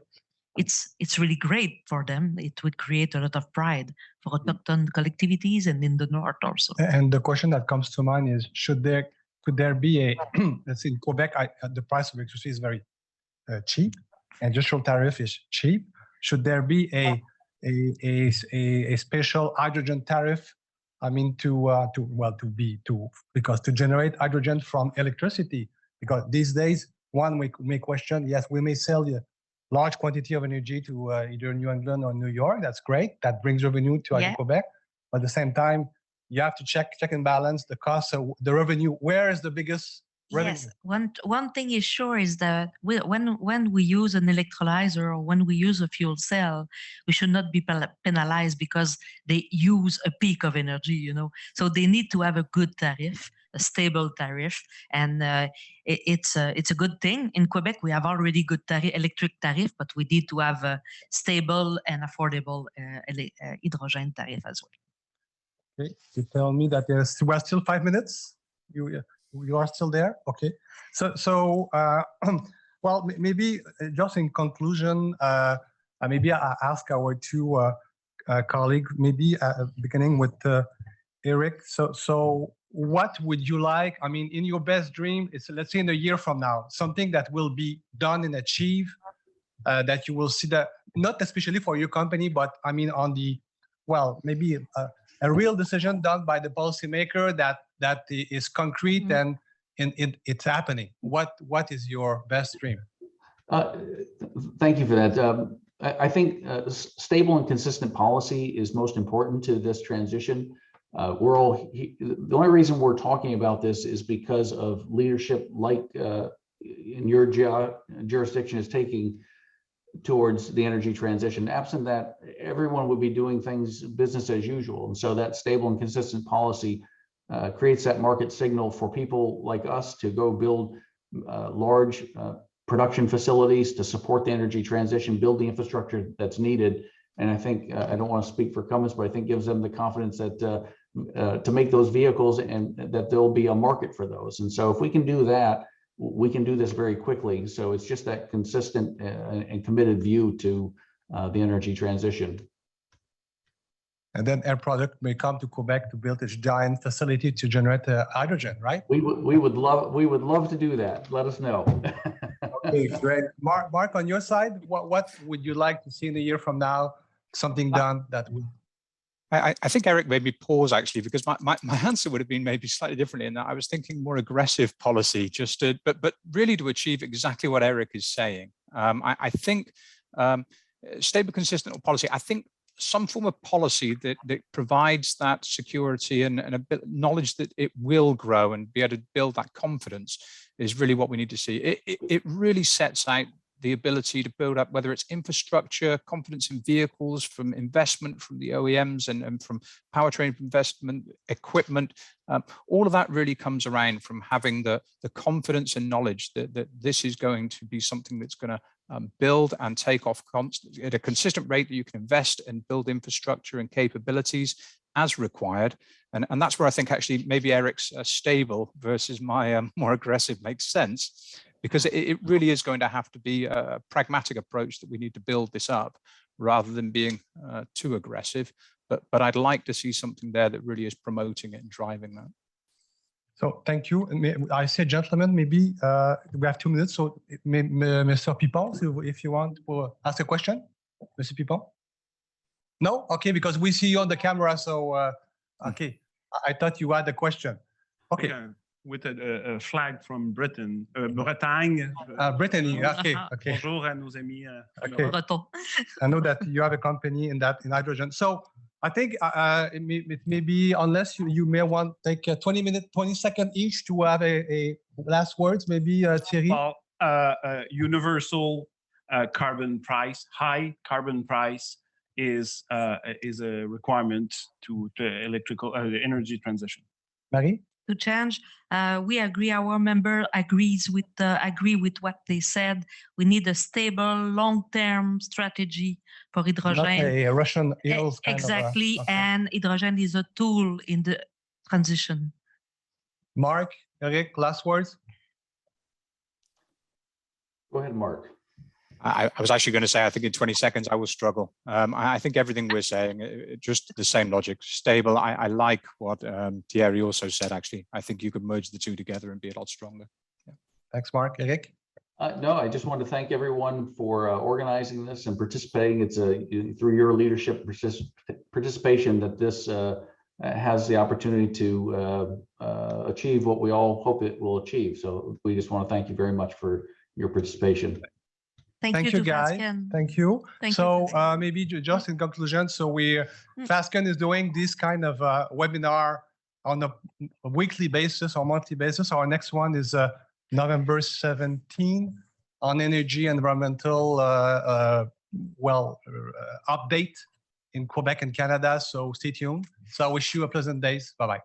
It's really great for them. It would create a lot of pride for autochthon collectivities and in the north also.
And the question that comes to mind is, could there be a, let's say in Quebec, the price of electricity is very cheap, industrial tariff is cheap. Should there be a special hydrogen tariff? I mean, because to generate hydrogen from electricity, because these days one may question, yes, we may sell the large quantity of energy to either New England or New York. That's great. That brings revenue to Quebec. But at the same time, you have to check and balance the cost. So the revenue, where is the biggest revenue?
Yes, one thing is sure is that when we use an electrolyzer or when we use a fuel cell, we should not be penalized because they use a peak of energy, So they need to have a good tariff stable tariff, and it's a good thing. In Quebec, we have already good electric tariff, but we need to have a stable and affordable hydrogen tariff as well.
Okay, you tell me that we're still 5 minutes. You are still there. Okay, so well, maybe just in conclusion, maybe I ask our two colleagues, maybe beginning with Eric. So what would you like? I mean, in your best dream, it's let's say in a year from now, something that will be done and achieved, that you will see that not especially for your company, but I mean on the, well, maybe a real decision done by the policymaker that is concrete and it's happening. What is your best dream?
Thank you for that. I think stable and consistent policy is most important to this transition. The only reason we're talking about this is because of leadership like in your jurisdiction is taking towards the energy transition. Absent that, everyone would be doing things business as usual. And so that stable and consistent policy creates that market signal for people like us to go build large production facilities to support the energy transition, build the infrastructure that's needed. And I think, I don't want to speak for Cummins, but I think gives them the confidence that to make those vehicles and that there'll be a market for those. And so if we can do that, we can do this very quickly. So it's just that consistent and committed view to the energy transition.
And then AirProducts may come to Quebec to build this giant facility to generate hydrogen, right?
We would love to do that. Let us know.
Okay, great. Mark, on your side, what would you like to see in a year from now? Something done that would.
I think Eric made me pause actually, because my answer would have been maybe slightly differently in that I was thinking more aggressive policy, just to, but really to achieve exactly what Eric is saying. I think stable, consistent policy. I think some form of policy that provides that security and a bit knowledge that it will grow and be able to build that confidence is really what we need to see. It really sets out the ability to build up, whether it's infrastructure, confidence in vehicles, from investment from the OEMs and from powertrain investment, equipment. All of that really comes around from having the confidence and knowledge that this is going to be something that's going to build and take off at a consistent rate, that you can invest and build infrastructure and capabilities as required. And that's where I think actually maybe Eric's stable versus my more aggressive makes sense, because it really is going to have to be a pragmatic approach that we need to build this up rather than being too aggressive. But I'd like to see something there that really is promoting it and driving that.
So thank you. I say, gentlemen, maybe we have 2 minutes. So Mr. Pipon, if you want to ask a question, Mr. Pipon? No? Okay, because we see you on the camera. So, okay, I thought you had a question. Okay.
Yeah, with a flag from Britain, Bretagne.
Brittany, okay.
Bonjour à nos amis.
Okay. I know that you have a company in hydrogen. So I think it may be, unless you may want to take 20 seconds each to have a last words, maybe Thierry?
Well, universal carbon price, high carbon price is a requirement to electrical energy transition.
Marie?
To change, we agree. Our member agree with what they said. We need a stable, long-term strategy for hydrogen.
Not a Russian hills
exactly,
okay.
And hydrogen is a tool in the transition.
Mark, Eric, last words.
Go ahead, Mark.
I was actually going to say, I think in 20 seconds I will struggle. I think everything we're saying, just the same logic, stable. I like what Thierry also said, actually. I think you could merge the two together and be a lot stronger. Yeah.
Thanks, Mark. Eric?
No, I just want to thank everyone for organizing this and participating. It's through your leadership participation that this has the opportunity to achieve what we all hope it will achieve. So we just want to thank you very much for your participation.
Thank you,
guys.
Fasken.
Thank you.
Thank
so
you,
maybe just in conclusion, so Fasken is doing this kind of webinar on a weekly basis or monthly basis. Our next one is November 17 on energy environmental update in Quebec and Canada. So stay tuned. So I wish you a pleasant day. Bye-bye.